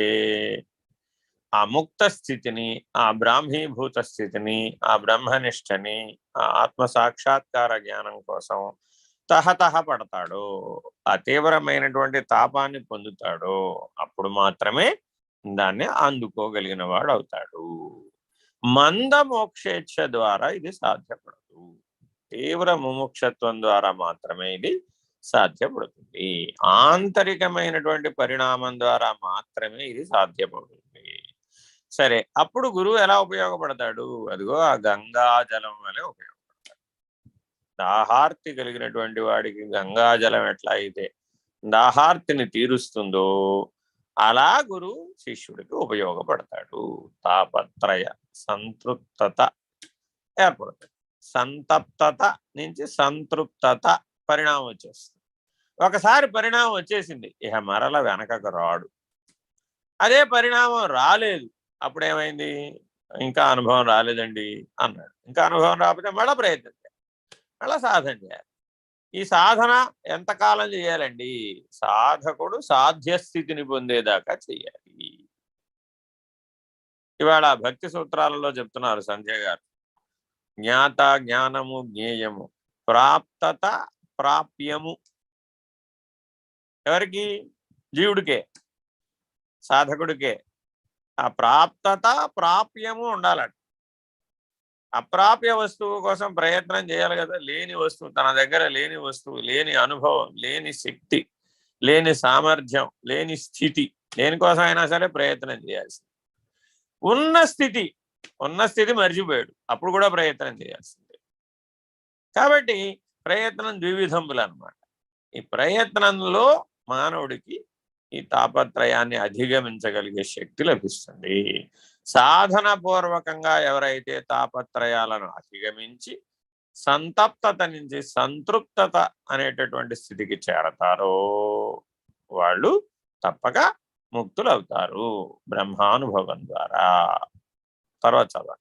ఆ ముక్త స్థితిని, ఆ బ్రాహ్మీభూత స్థితిని, ఆ బ్రహ్మనిష్టని, ఆ ఆత్మ సాక్షాత్కార జ్ఞానం కోసం తహతహ పడతాడో, ఆ తీవ్రమైనటువంటి తాపాన్ని పొందుతాడో అప్పుడు మాత్రమే దాన్ని అందుకోగలిగిన వాడు అవుతాడు. మంద మోక్షేచ్ఛ ద్వారా ఇది సాధ్యపడదు. తీవ్ర ముముక్షత్వం ద్వారా మాత్రమే ఇది సాధ్యపడుతుంది. ఆంతరికమైనటువంటి పరిణామం ద్వారా మాత్రమే ఇది సాధ్యపడుతుంది. సరే, అప్పుడు గురువు ఎలా ఉపయోగపడతాడు? అదిగో ఆ గంగాజలం వలె ఉపయోగపడతాడు. దాహార్తి కలిగినటువంటి వాడికి గంగాజలం ఎట్లా అయితే దాహార్తిని తీరుస్తుందో అలా గురువు శిష్యుడికి ఉపయోగపడతాడు. తాపత్రయ సంతృప్తత ఏర్పడుతుంది. సంతప్తత నుంచి సంతృప్తత పరిణామం వచ్చేస్తుంది. ఒకసారి పరిణామం వచ్చేసింది, ఇక మరల వెనకకు రాడు. అదే పరిణామం రాలేదు. అప్పుడేమైంది? ఇంకా అనుభవం రాలేదండి అన్నాడు. ఇంకా అనుభవం రాకపోతే మళ్ళీ ప్రయత్నం చేయాలి, మళ్ళీ సాధన చేయాలి. ఈ సాధన ఎంతకాలం చేయాలండి? సాధకుడు సాధ్యస్థితిని పొందేదాకా చెయ్యాలి. ఇవాళ భక్తి సూత్రాలలో చెప్తున్నారు సంజయ్ గారు, జ్ఞాత జ్ఞానము జ్ఞేయము, ప్రాప్తత ప్రాప్యము. ఎవరికి? జీవుడికే, సాధకుడికే. ఆ ప్రాప్తత ప్రాప్యము ఉండాలంట. అప్రాప్య వస్తువు కోసం ప్రయత్నం చేయాలి కదా. లేని వస్తువు, తన దగ్గర లేని వస్తువు, లేని అనుభవం, లేని శక్తి, లేని సామర్థ్యం, లేని స్థితి, దేనికోసం అయినా సరే ప్రయత్నం చేయాల్సింది. ఉన్న స్థితి మర్చిపోయాడు, అప్పుడు కూడా ప్రయత్నం చేయాల్సిందే. కాబట్టి ప్రయత్నం ద్వివిధములు అన్నమాట. ఈ ప్రయత్నంలో మానవుడికి ఈ తాపత్రయాన్ని అధిగమించగలిగే శక్తి లభిస్తుంది. సాధన పూర్వకంగా ఎవరైతే తాపత్రయాలను అధిగమించి సంతప్తత నుంచి సంతృప్తత అనేటటువంటి స్థితికి చేరతారో వాళ్ళు తప్పక ముక్తులు అవుతారు బ్రహ్మానుభవం ద్వారా. తర్వాత చదవండి.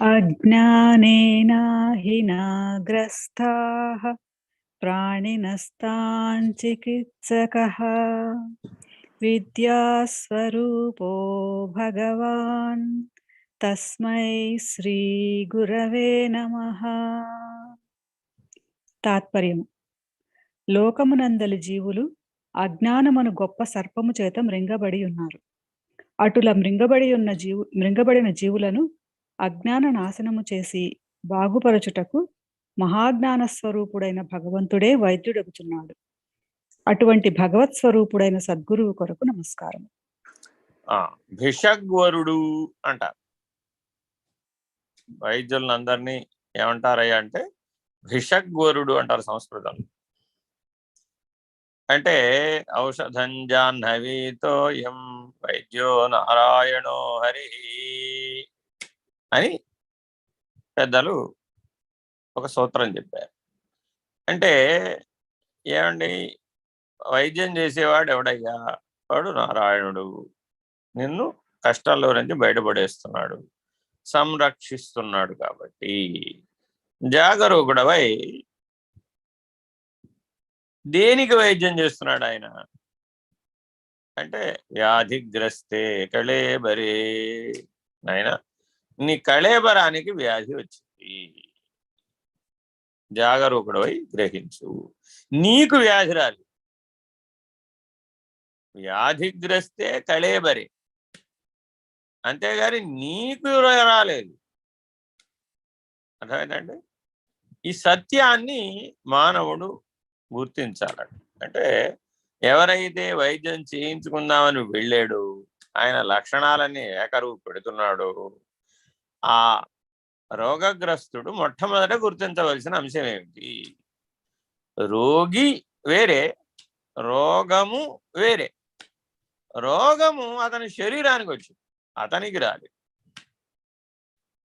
అజ్ఞానేనాహినాగ్రస్తాః ప్రాణినస్తాన్ చికిత్సకః విద్యాస్వరూపో భగవాన్ తస్మై శ్రీ గురవే నమః. తాత్పర్యం: లోకమునందలి జీవులు అజ్ఞానమను గొప్ప సర్పము చేత మృంగబడి ఉన్నారు. అటుల మృంగబడిన జీవులను అజ్ఞాన నాశనము చేసి బాగుపరచుటకు మహాజ్ఞాన స్వరూపుడైన భగవంతుడే వైద్యుడగుచున్నాడు. అటువంటి భగవత్ స్వరూపుడైన సద్గురువు కొరకు నమస్కారం. భిషగ్వరుడు అంటారు. వైద్యులందరినీ ఏమంటారయ్యా అంటే భిషగ్వరుడు అంటారు సంస్కృతంలో. అంటే ఔషధం జాహ్నవీతో యం వైద్యో నారాయణో హరి అని పెద్దలు ఒక సూత్రం చెప్పారు. అంటే ఏమండి, వైద్యం చేసేవాడు ఎవడయ్యా? వాడు నారాయణుడు. నిన్ను కష్టాల్లో నుంచి బయటపడేస్తున్నాడు, సంరక్షిస్తున్నాడు. కాబట్టి జాగరూకుడవై దేనికి వైద్యం చేస్తున్నాడు ఆయన అంటే వ్యాధిగ్రస్తే కళేబరే. నాయన, నీ కళేబరానికి వ్యాధి వచ్చింది, జాగరూకుడవై గ్రహించు. నీకు వ్యాధి రాలి, వ్యాధిగ్రస్తే కళేబరే, అంతేగాని నీకు రాలేదు. అర్థమైందండి? ఈ సత్యాన్ని మానవుడు గుర్తించాలంట. అంటే ఎవరైతే వైద్యం చేయించుకుందామని వెళ్ళాడు, ఆయన లక్షణాలన్నీ ఏకరువు పెడుతున్నాడు, ఆ రోగగ్రస్తుడు మొట్టమొదట గుర్తించవలసిన అంశం ఏమిటి? రోగి వేరే, రోగము వేరే. రోగము అతని శరీరానికి వచ్చింది, అతనికి రాలేదు.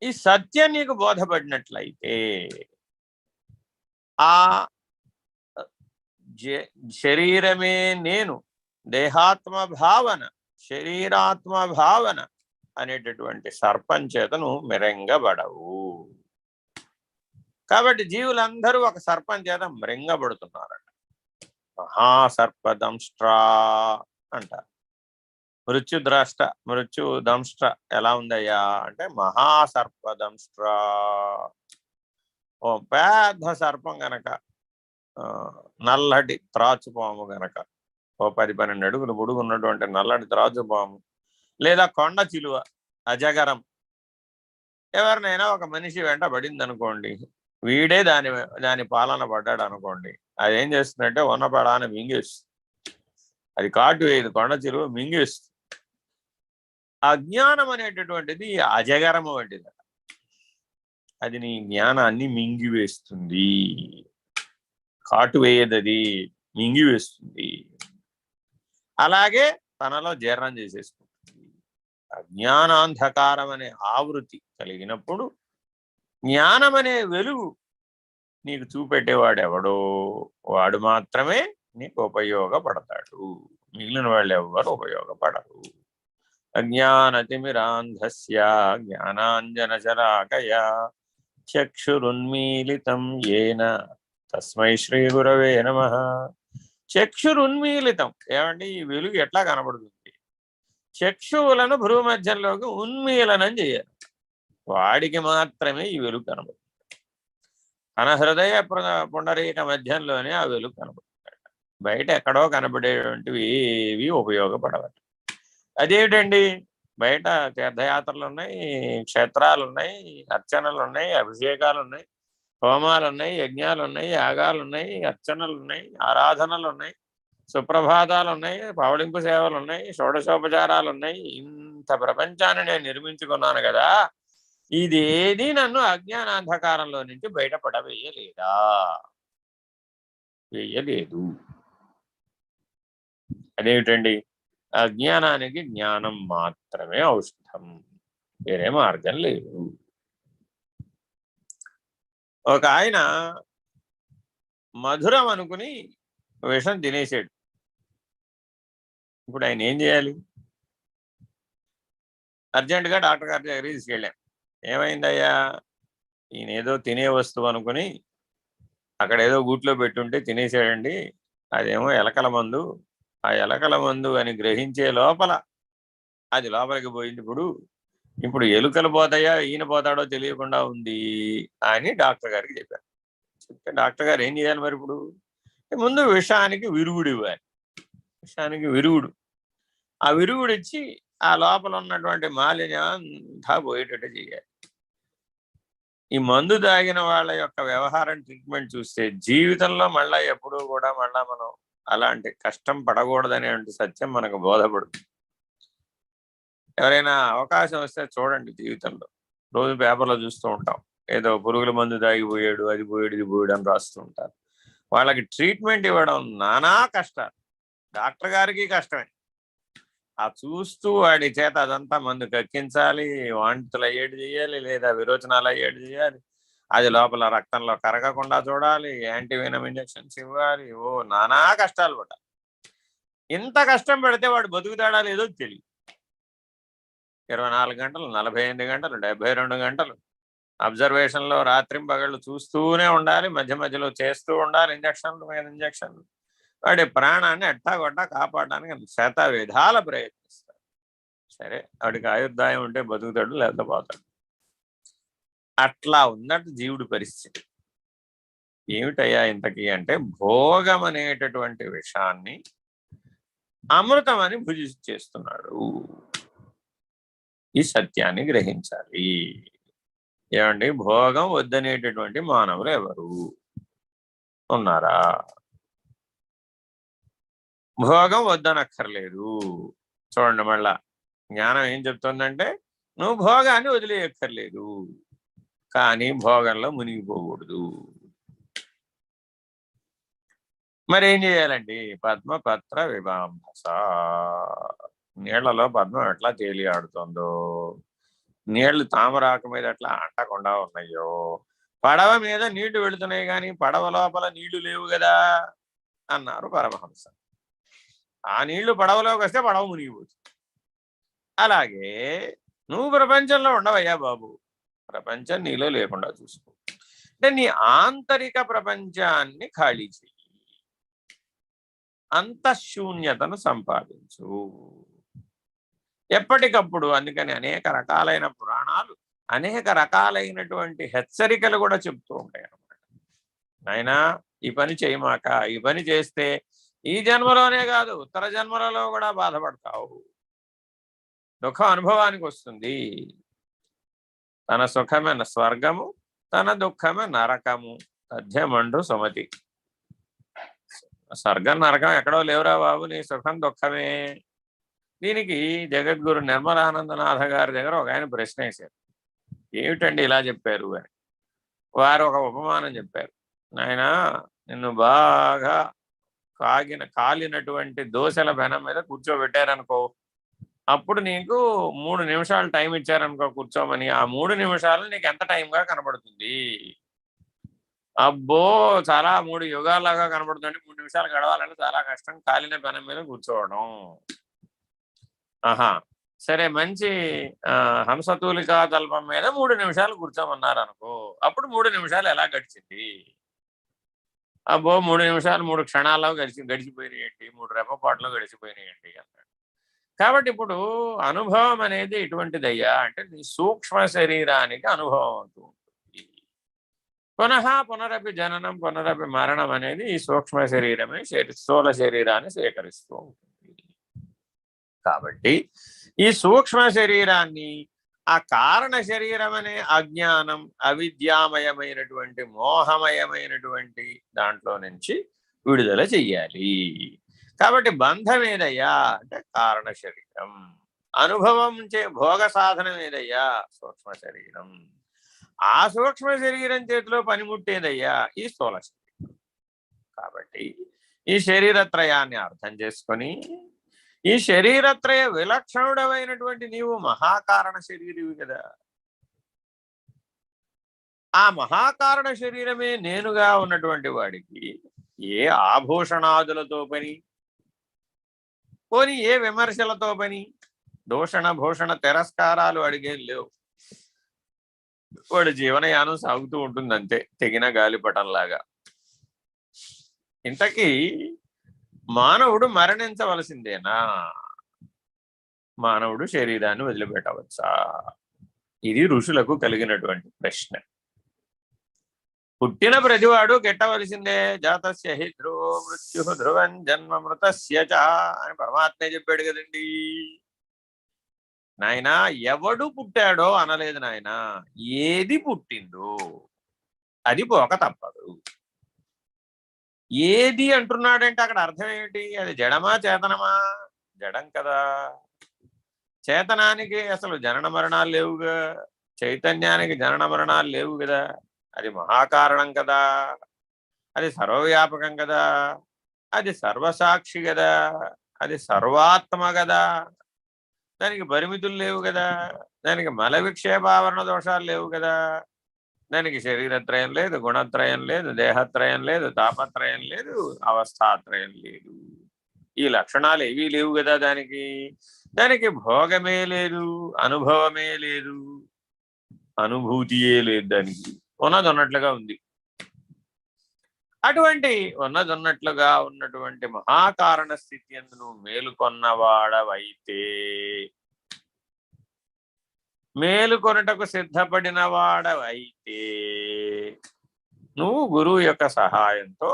ఈ సత్యం నీకు బోధపడినట్లయితే ఆ శరీరమే నేను, దేహాత్మ భావన, శరీరాత్మ భావన అనేటటువంటి సర్పం చేతను మిరంగబడవు. కాబట్టి జీవులందరూ ఒక సర్పం చేత మృంగబడుతున్నారట. మహాసర్పదంష్ట్రా అంటారు. మృత్యుద్రష్ట, మృత్యుదంష్ట్ర ఎలా ఉందయ్యా అంటే మహాసర్పదంష్ట్రా. ఓ పెద్ద సర్పం గనక, నల్లటి త్రాచుపాము గనక, ఓ 10-12 అడుగులు పొడుగు ఉన్నటువంటి నల్లటి త్రాచుపాము, లేదా కొండ చిలువ అజగరం ఎవరినైనా ఒక మనిషి వెంట పడింది అనుకోండి, వీడే దాని పాలన పడ్డాడు అనుకోండి, అదేం చేస్తుందంటే ఉన్న పడాన్ని మింగేస్తుంది. అది కాటు వేయదు, కొండ చిలువ మింగేస్తుంది. అజ్ఞానం అనేటటువంటిది అజగరము వంటిది. అది నీ జ్ఞానాన్ని మింగివేస్తుంది, కాటు వేయదది, మింగివేస్తుంది. అలాగే తనలో జీర్ణం చేసేసుకుంటుంది. అజ్ఞానాంధకారం అనే ఆవృత్తి కలిగినప్పుడు జ్ఞానం అనే వెలుగు నీకు చూపెట్టేవాడు ఎవడో వాడు మాత్రమే నీకు ఉపయోగపడతాడు, మిగిలిన వాళ్ళు ఎవ్వరు ఉపయోగపడరు. అజ్ఞానతిమిరాంధస్య జ్ఞానాంజనశలాకయా చక్షురున్మీలితం యేన తస్మై శ్రీ గురవే నమః. చక్షురున్మీలితం, ఏమండి ఈ వెలుగు ఎట్లా కనబడుతుంది? చక్షువులను భ్రూమధ్యంలోకి ఉన్మీలనం చేయాలి, వాడికి మాత్రమే ఈ వెలుగు కనబడుతుంది. తన హృదయ పుండరీక మధ్యంలోనే ఆ వెలుగు కనబడుతుంది, బయట ఎక్కడో కనబడేటువంటివి ఏవి ఉపయోగపడవట. అదేమిటండి, బయట తీర్థయాత్రలు ఉన్నాయి, క్షేత్రాలు ఉన్నాయి, అర్చనలు ఉన్నాయి, అభిషేకాలు ఉన్నాయి, హోమాలు ఉన్నాయి, యజ్ఞాలు ఉన్నాయి, యాగాలు ఉన్నాయి, అర్చనలు ఉన్నాయి, ఆరాధనలు ఉన్నాయి, సుప్రభాతాలు ఉన్నాయి, పవళింపు సేవలు ఉన్నాయి, షోడశోపచారాలు ఉన్నాయి. ఇంత ప్రపంచాన్ని నేను నిర్మించుకున్నాను కదా, ఇదేది నన్ను అజ్ఞానాంధకారంలో నుంచి బయటపడవేయలేదా? వేయలేదు. అదేమిటండి, అజ్ఞానానికి జ్ఞానం మాత్రమే ఔషధం, వేరే మార్గం లేదు. ఒక ఆయన మధురం అనుకుని విషం తినేసాడు. ఇప్పుడు ఆయన ఏం చేయాలి? అర్జెంటుగా డాక్టర్ గారి దగ్గరికి తీసుకెళ్ళాం. ఏమైందయ్యా, ఈయన ఏదో తినే వస్తువు అనుకుని అక్కడ ఏదో గూట్లో పెట్టుంటే తినేసాడండి, అదేమో ఎలకల మందు, ఆ ఎలకల మందు అని గ్రహించే లోపల అది లోపలికి పోయింది. ఇప్పుడు ఎలుకలు పోతాయా ఈయన పోతాడో తెలియకుండా ఉంది అని డాక్టర్ గారికి చెప్పారు. చెప్తే డాక్టర్ గారు ఏం చేయాలి మరి? ఇప్పుడు ముందు విషానికి విరుగుడు ఇవ్వాలి. విషానికి విరుగుడు, ఆ విరుగుడు ఇచ్చి ఆ లోపల ఉన్నటువంటి మాలిన్యం అంతా పోయేటట్టు చేయాలి. ఈ మందు తాగిన వాళ్ళ యొక్క వ్యవహారం, ట్రీట్మెంట్ చూస్తే జీవితంలో మళ్ళా ఎప్పుడూ కూడా మళ్ళా మనం అలాంటి కష్టం పడకూడదనే సత్యం మనకు బోధపడుతుంది. ఎవరైనా అవకాశం వస్తే చూడండి, జీవితంలో రోజు పేపర్లో చూస్తూ ఉంటాం, ఏదో పురుగుల మందు తాగిపోయాడు, అది పోయాడు, ఇది పోయాడు అని రాస్తూ ఉంటారు. వాళ్ళకి ట్రీట్మెంట్ ఇవ్వడం నానా కష్టాలు, డాక్టర్ గారికి కష్టమే. ఆ చూస్తూ వాడి చేత అదంతా మందు కక్కించాలి, వాంతులు అయ్యేటి చేయాలి, లేదా విరోచనాలు అయ్యేటి చేయాలి, అది లోపల రక్తంలో కరగకుండా చూడాలి, యాంటీవెనమ్ ఇంజెక్షన్స్ ఇవ్వాలి, ఓ నానా కష్టాలు పడ. ఇంత కష్టం పెడితే వాడు బతుకుతాడా లేదో తెలియదు. 24 గంటలు, 48 గంటలు, 72 గంటలు అబ్జర్వేషన్లో రాత్రింపగళ్ళు చూస్తూనే ఉండాలి, మధ్య మధ్యలో చేస్తూ ఉండాలి ఇంజక్షన్లు మీద ఇంజక్షన్లు. వాడి ప్రాణాన్ని ఎట్టాగొట్టా కాపాడడానికి శత విధాల ప్రయత్నిస్తాడు. సరే, వాడికి ఆయుర్దాయం ఉంటే బతుకుతాడు, లేకపోతే పోతాడు. అట్లా ఉన్నట్టు జీవుడి పరిస్థితి ఏమిటయ్యా ఇంతకీ అంటే, భోగం అనేటటువంటి విషయాన్ని అమృతం అని భుజిస్తున్నాడు. ఈ సత్యాన్ని గ్రహించాలి. ఏమండి, భోగం వద్దనేటటువంటి మానవులు ఎవరు ఉన్నారా? భోగం వద్దనక్కర్లేదు. చూడండి, మళ్ళా జ్ఞానం ఏం చెప్తుందంటే, నువ్వు భోగాన్ని వదిలేయక్కర్లేదు, కానీ భోగంలో మునిగిపోకూడదు. మరేం చేయాలండి? పద్మపత్ర విభాంభస, నీళ్లలో పద్మం ఎట్లా తేలి ఆడుతుందో, నీళ్లు తామరాకు మీద ఎట్లా అంటకుండా ఉన్నాయో, పడవ మీద నీళ్లు వెళుతున్నాయి కానీ పడవ లోపల నీళ్లు లేవు కదా అన్నారు పరమహంస. ఆ నీళ్లు పడవలోకి వస్తే పడవ మునిగిపోతుంది. అలాగే నువ్వు ప్రపంచంలో ఉండవయ్యా బాబు, ప్రపంచం నీలో లేకుండా చూసుకో. అంటే నీ ఆంతరిక ప్రపంచాన్ని ఖాళీ చెయ్యి, అంతఃశూన్యతను సంపాదించు ఎప్పటికప్పుడు. అందుకని అనేక రకాలైన పురాణాలు, అనేక రకాలైనటువంటి హెచ్చరికలు కూడా చెప్తూ ఉంటాయి అన్నమాట. నాయనా, ఈ పని చేయమాక, ఈ పని చేస్తే ఈ జన్మలోనే కాదు ఉత్తర జన్మలలో కూడా బాధపడతావు, దుఃఖం అనుభవానికి వస్తుంది. తన సుఖమే స్వర్గము, తన దుఃఖమే నరకము, తథ్యమండు సుమతి. స్వర్గం నరకం ఎక్కడో లేవురా బాబు, నీ సుఖం దుఃఖమే. దీనికి జగద్గురు నిర్మలానందనాథ గారి దగ్గర ఒక ఆయన ప్రశ్న వేశారు, ఏమిటండి ఇలా చెప్పారు అని. వారు ఒక ఉపమానం చెప్పారు. నాయన, నిన్ను బాగా కాలినటువంటి దోశల పెనం మీద కూర్చోబెట్టారనుకో, అప్పుడు నీకు 3 నిమిషాలు టైం ఇచ్చారనుకో కూర్చోమని, ఆ 3 నిమిషాలు నీకు ఎంత టైంగా కనబడుతుంది? అబ్బో చాలా 3 యుగాల్లాగా కనబడుతుంది. 3 నిమిషాలు గడవాలంటే చాలా కష్టం. కాలిన పెనం మీద కూర్చోవడం. ఆహా, సరే మంచి హంసతూలికా తల్పం మీద 3 నిమిషాలు కూర్చోమన్నారు అనుకో, అప్పుడు 3 నిమిషాలు ఎలా గడిచింది? అబ్బో 3 నిమిషాలు 3 క్షణాల్లో గడిచిపోయినాయండి, 3 రెప్పపాట్లో గడిచిపోయినాయండి అన్నాడు. కాబట్టి ఇప్పుడు అనుభవం అనేది ఎటువంటిదయ్యా అంటే నీ సూక్ష్మ శరీరానికి అనుభవం అవుతూ ఉంటుంది. పునరపి జననం పునరపి మరణం అనేది ఈ సూక్ష్మ శరీరమే స్థూల శరీరాన్ని స్వీకరిస్తూ ఉంటుంది. కాబట్టి ఈ సూక్ష్మ శరీరాన్ని ఆ కారణ శరీరం అనే అజ్ఞానం, అవిద్యామయమైనటువంటి మోహమయమైనటువంటి దాంట్లో నుంచి విడుదల చెయ్యాలి. కాబట్టి బంధం ఏదయ్యా అంటే కారణ శరీరం, అనుభవం భోగ సాధనం ఏదయ్యా సూక్ష్మ శరీరం, ఆ సూక్ష్మ శరీరం చేతిలో పనిముట్టేదయ్యా ఈ స్థూల శరీరం. కాబట్టి ఈ శరీరత్రయాన్ని అర్థం చేసుకొని ఈ శరీరత్రయ విలక్షణుడమైనటువంటి నీవు మహాకారణ శరీరవి కదా, ఆ మహాకారణ శరీరమే నేనుగా ఉన్నటువంటి వాడికి ఏ ఆభూషణాదులతో పని, పోని ఏ విమర్శలతో పని, దూషణ భూషణ తిరస్కారాలు అడిగేం లేవు. వాడి జీవనయానం సాగుతూ ఉంటుందంతే, తెగిన గాలిపటంలాగా. ఇంతకీ మానవుడు మరణించవలసిందేనా? మానవుడు శరీరాన్ని వదిలిపెట్టవచ్చా? ఇది ఋషులకు కలిగినటువంటి ప్రశ్న. పుట్టిన ప్రతివాడు కెట్టవలసిందే. జాతస్య హి ధ్రువో మృత్యు ధ్రువం జన్మ మృతస్య చ అని పరమాత్మే చెప్పాడు కదండి. నాయనా ఎవడు పుట్టాడో అనలేదు నాయన, ఏది పుట్టిందో అది పోక తప్పదు. ఏది అంటున్నాడంటే అక్కడ అర్థం ఏమిటి? అది జడమా చేతనమా? జడం కదా. చేతనానికి అసలు జనన మరణాలు లేవుగా, చైతన్యానికి జనన మరణాలు లేవు కదా. అది మహాకారణం కదా, అది సర్వవ్యాపకం కదా, అది సర్వసాక్షి కదా, అది సర్వాత్మ కదా. దానికి పరిమితులు లేవు కదా, దానికి మల విక్షేపావరణ దోషాలు లేవు కదా, దానికి శరీరత్రయం లేదు, గుణత్రయం లేదు, దేహత్రయం లేదు, తాపత్రయం లేదు, అవస్థాత్రయం లేదు. ఈ లక్షణాలు ఏవీ లేవు కదా దానికి. దానికి భోగమే లేదు, అనుభవమే లేదు, అనుభూతియే లేదు. దానికి ఉన్నది ఉన్నట్లుగా ఉంది. అటువంటి ఉన్నదన్నట్లుగా ఉన్నటువంటి మహాకారణ స్థితి యందు నువ్వు మేలుకొన్నవాడవైతే, మేలుకొనుటకు సిద్ధపడిన వాడవైతే నువ్వు గురువు యొక్క సహాయంతో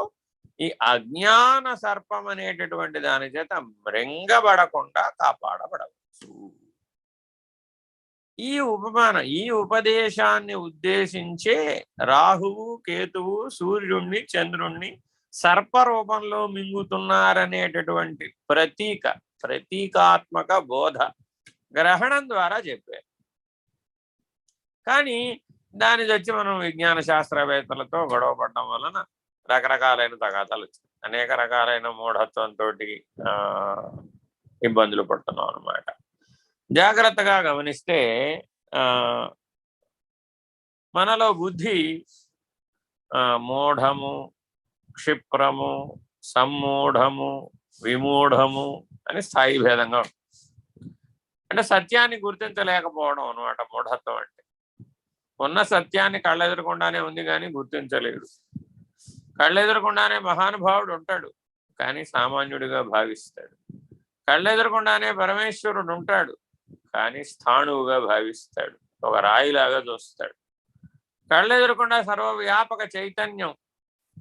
ఈ అజ్ఞాన సర్పం అనేటటువంటి దాని చేత మృంగబడకుండా కాపాడబడవచ్చు. ఈ ఉపమానం, ఈ ఉపదేశాన్ని ఉద్దేశించే రాహువు కేతువు సూర్యుణ్ణి చంద్రుణ్ణి సర్పరూపంలో మింగుతున్నారనేటటువంటి ప్రతీకాత్మక బోధ గ్రహణం ద్వారా చెప్పారు. కానీ దాని వచ్చి మనం విజ్ఞాన శాస్త్రవేత్తలతో గొడవ పడడం వలన రకరకాలైన తగాదాలు వచ్చాయి, అనేక రకాలైన మూఢత్వంతో ఇబ్బందులు పడుతున్నాం అన్నమాట. జాగ్రత్తగా గమనిస్తే మనలో బుద్ధి మూఢము, క్షిప్రము, సమ్మూఢము, విమూఢము అని స్థాయి భేదంగా ఉంటుంది. అంటే సత్యాన్ని గుర్తించలేకపోవడం అనమాట మూఢత్వం అంటే. ఉన్న సత్యాన్ని కళ్ళెదురకుండానే ఉంది కానీ గుర్తించలేడు. కళ్ళెదురకుండానే మహానుభావుడు ఉంటాడు కానీ సామాన్యుడిగా భావిస్తాడు. కళ్ళెదురకుండానే పరమేశ్వరుడు ఉంటాడు కానీ స్థాణువుగా భావిస్తాడు, ఒక రాయిలాగా చూస్తాడు. కళ్ళెదురకుండా సర్వవ్యాపక చైతన్యం,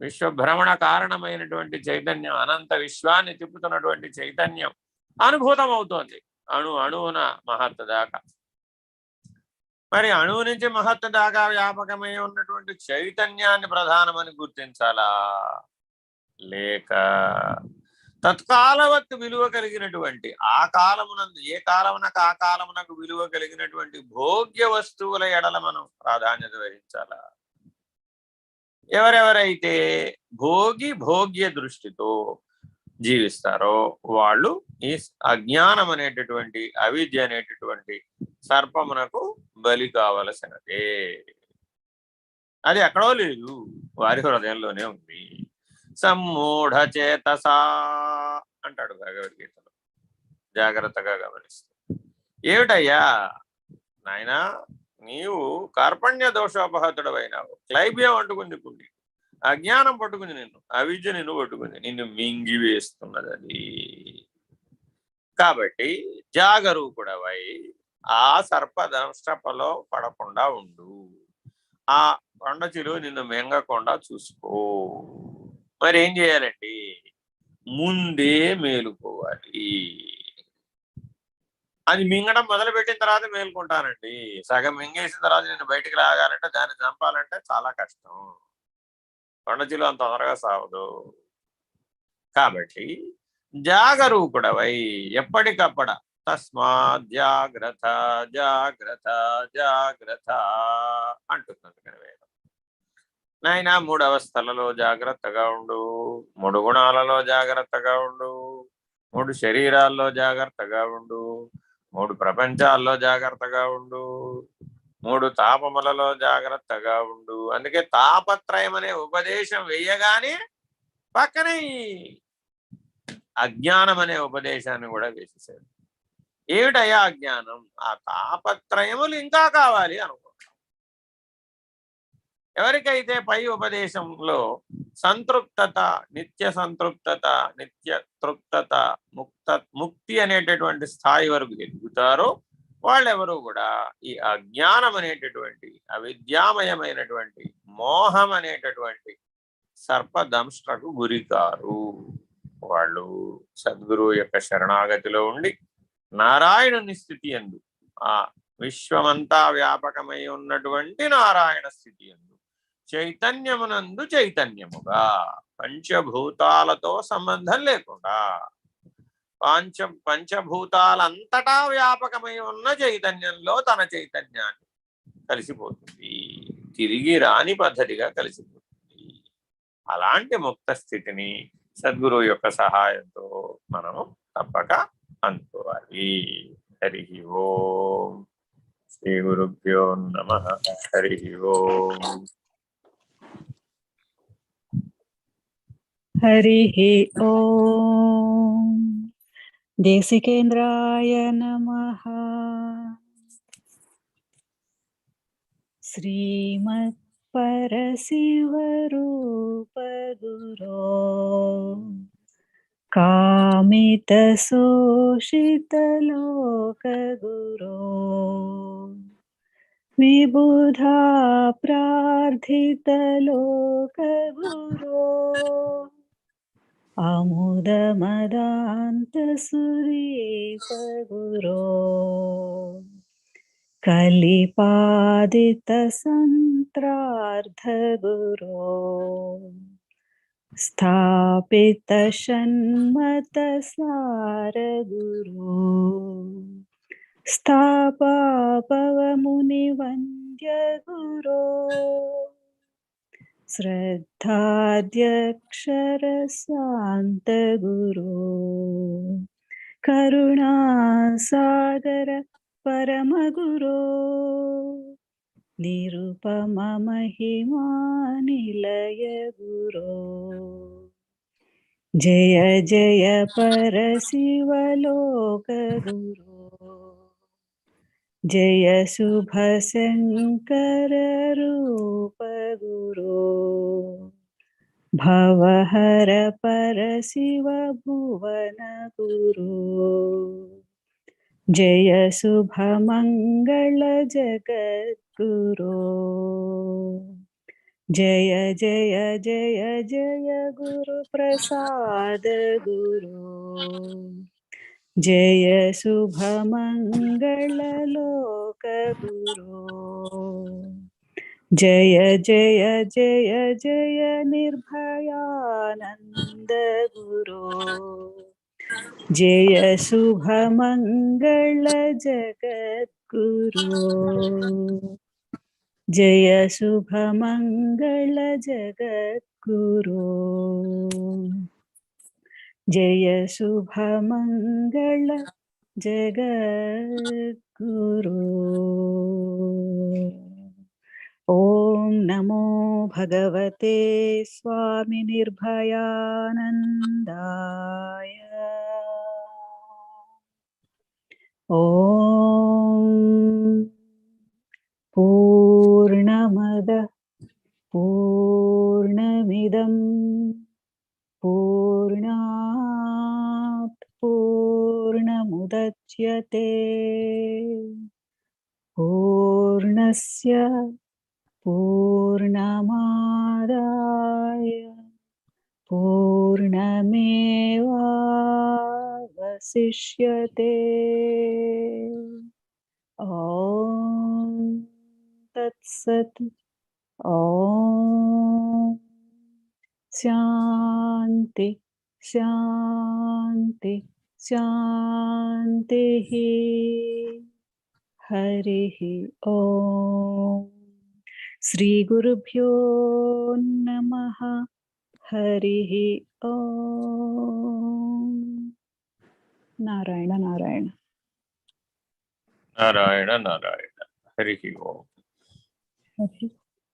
విశ్వభ్రమణ కారణమైనటువంటి చైతన్యం, అనంత విశ్వాన్ని తిప్పుతున్నటువంటి చైతన్యం అనుభూతం అవుతోంది అణువున మహత్ దాకా. మరి అణువు నుంచి మహత్ దాకా వ్యాపకమై ఉన్నటువంటి చైతన్యాన్ని ప్రధానమని గుర్తించాలా, లేక తత్కాలవత్తు విలువ కలిగినటువంటి ఆ కాలమునందు ఏ కాలమునకు ఆ కాలమునకు విలువ కలిగినటువంటి భోగ్య వస్తువుల ఎడల మనం ప్రాధాన్యత వహించాలా? ఎవరెవరైతే భోగ్య దృష్టితో జీవిస్తారో వాళ్ళు ఈ అజ్ఞానం అనేటటువంటి అవిద్య అనేటటువంటి సర్పమునకు బలి కావలసినదే. అది ఎక్కడో లేదు, వారి హృదయంలోనే ఉంది. సమ్మూఢ చేతసా అంటాడు భగవద్గీతలో, జాగ్రత్తగా గమనిస్తే. ఏమిటయ్యా నాయనా, నీవు కార్పణ్య దోషోపహతుడు అయినావు. క్లైబ్యం అంటుకుంది పుండి, అజ్ఞానం పట్టుకుంది నిన్ను, అవిద్య నిన్ను పట్టుకుంది, నిన్ను మింగి వేస్తున్నది అది. కాబట్టి జాగరూకుడవై ఆ సర్పదంష్టపలో పడకుండా ఉండు, ఆ కొండచిలువ నిన్ను మింగకుండా చూసుకో. మరి ఏం చేయాలండి? ముందే మేలుకోవాలి. అది మింగడం మొదలుపెట్టిన తర్వాత మేలుకుంటానండి. సగం మింగేసిన తర్వాత నేను బయటికి లాగాలంటే, దాన్ని చంపాలంటే చాలా కష్టం. కొండచిలువ అంత తొందరగా సావదు. కాబట్టి జాగరూకుడవై ఎప్పటికప్పుడ తస్మాత్ జాగ్రత్త జాగ్రత్త జాగ్రత్త అంటున్నది వేదం. నాయనా, 3 అవస్థలలో జాగ్రత్తగా ఉండు, 3 గుణాలలో జాగ్రత్తగా ఉండు, 3 శరీరాల్లో జాగ్రత్తగా ఉండు, 3 ప్రపంచాల్లో జాగ్రత్తగా ఉండు, 3 తాపములలో జాగ్రత్తగా ఉండు. అందుకే తాపత్రయం అనే ఉపదేశం వేయగానే పక్కనే ఈ అజ్ఞానం అనే ఉపదేశాన్ని కూడా వేసేసాడు. ఏమిటయ్యా అజ్ఞానం? ఆ తాపత్రయములు ఇంకా కావాలి అనుకుంటాం. ఎవరికైతే పై ఉపదేశంలో సంతృప్తత, నిత్య సంతృప్తత, నిత్య తృప్తత, ముక్తి అనేటటువంటి స్థాయి వరకు ఎదుగుతారో వాళ్ళెవరూ కూడా ఈ అజ్ఞానం అనేటటువంటి, అవిద్యామయమైనటువంటి మోహం అనేటటువంటి సర్పదంష్ట్రకు గురికారు. వాళ్ళు సద్గురువు యొక్క శరణాగతిలో ఉండి నారాయణుని స్థితి యందు, ఆ విశ్వమంతా వ్యాపకమై ఉన్నటువంటి నారాయణ స్థితి యందు, చైతన్యమునందు చైతన్యముగా, పంచభూతాలతో సంబంధం లేకుండా పంచభూతాలంతటా వ్యాపకమై ఉన్న చైతన్యంలో తన చైతన్యాన్ని కలిసిపోతుంది. తిరిగి రాని పద్ధతిగా కలిసిపోతుంది. అలాంటి ముక్త స్థితిని సద్గురువు యొక్క సహాయంతో మనం తప్పక అందుకోవాలి. హరి ఓం. శ్రీ గురుభ్యో నమః. హరి ఓం. హరి ఓం. దేశికేంద్రాయ నమః. శ్రీమత్ పరశివరూప గురో కామితశోషితలోక గురో విబుధా ప్రార్థితలోక గురో అముదమదాంతసురీప గురో కలిపాదిత సంత్రార్థ గురో స్థాపిత షణ్మత సార గురో స్థాపవముని వంద్య గురో శ్రద్ధాద్యక్షర శాంత గురో కరుణాసాగర పరమ గురో నిరుపమ మహిమా నిలయ గురో జయ జయ పరశివలోక గురో జయ శుభ శంకర రూప గురో భవహర పరశివ భువన గురో జయ శుభ మంగళ జగద్గురో జయ జయ జయ జయ గురు ప్రసాద గురో జయ శుభ మంగళ లోక గురో జయ జయ జయ జయ నిర్భయానంద గురో జయ శుభ మంగళ జగద్గురో జయ శుభ మంగళ జగద్గురో జయ శుభ మంగళ జగద్గురో. ఓం नमो भगवते स्वामी निर्भयानन्दाय। ॐ पूर्णमदः पूर्णमिदं पूर्णात् पूर्णमुदच्यते पूर्णस्य पूर्णमादाय पूर्णमेवावशिष्यते। ॐ तत्सत्। ॐ शान्ति शान्ति शान्तिः। हरिः ॐ। श्रीगुरुभ्यो नमः। हरिः ॐ। नारायण नारायण। नारायण नारायण। हरिः ओम्। हरिः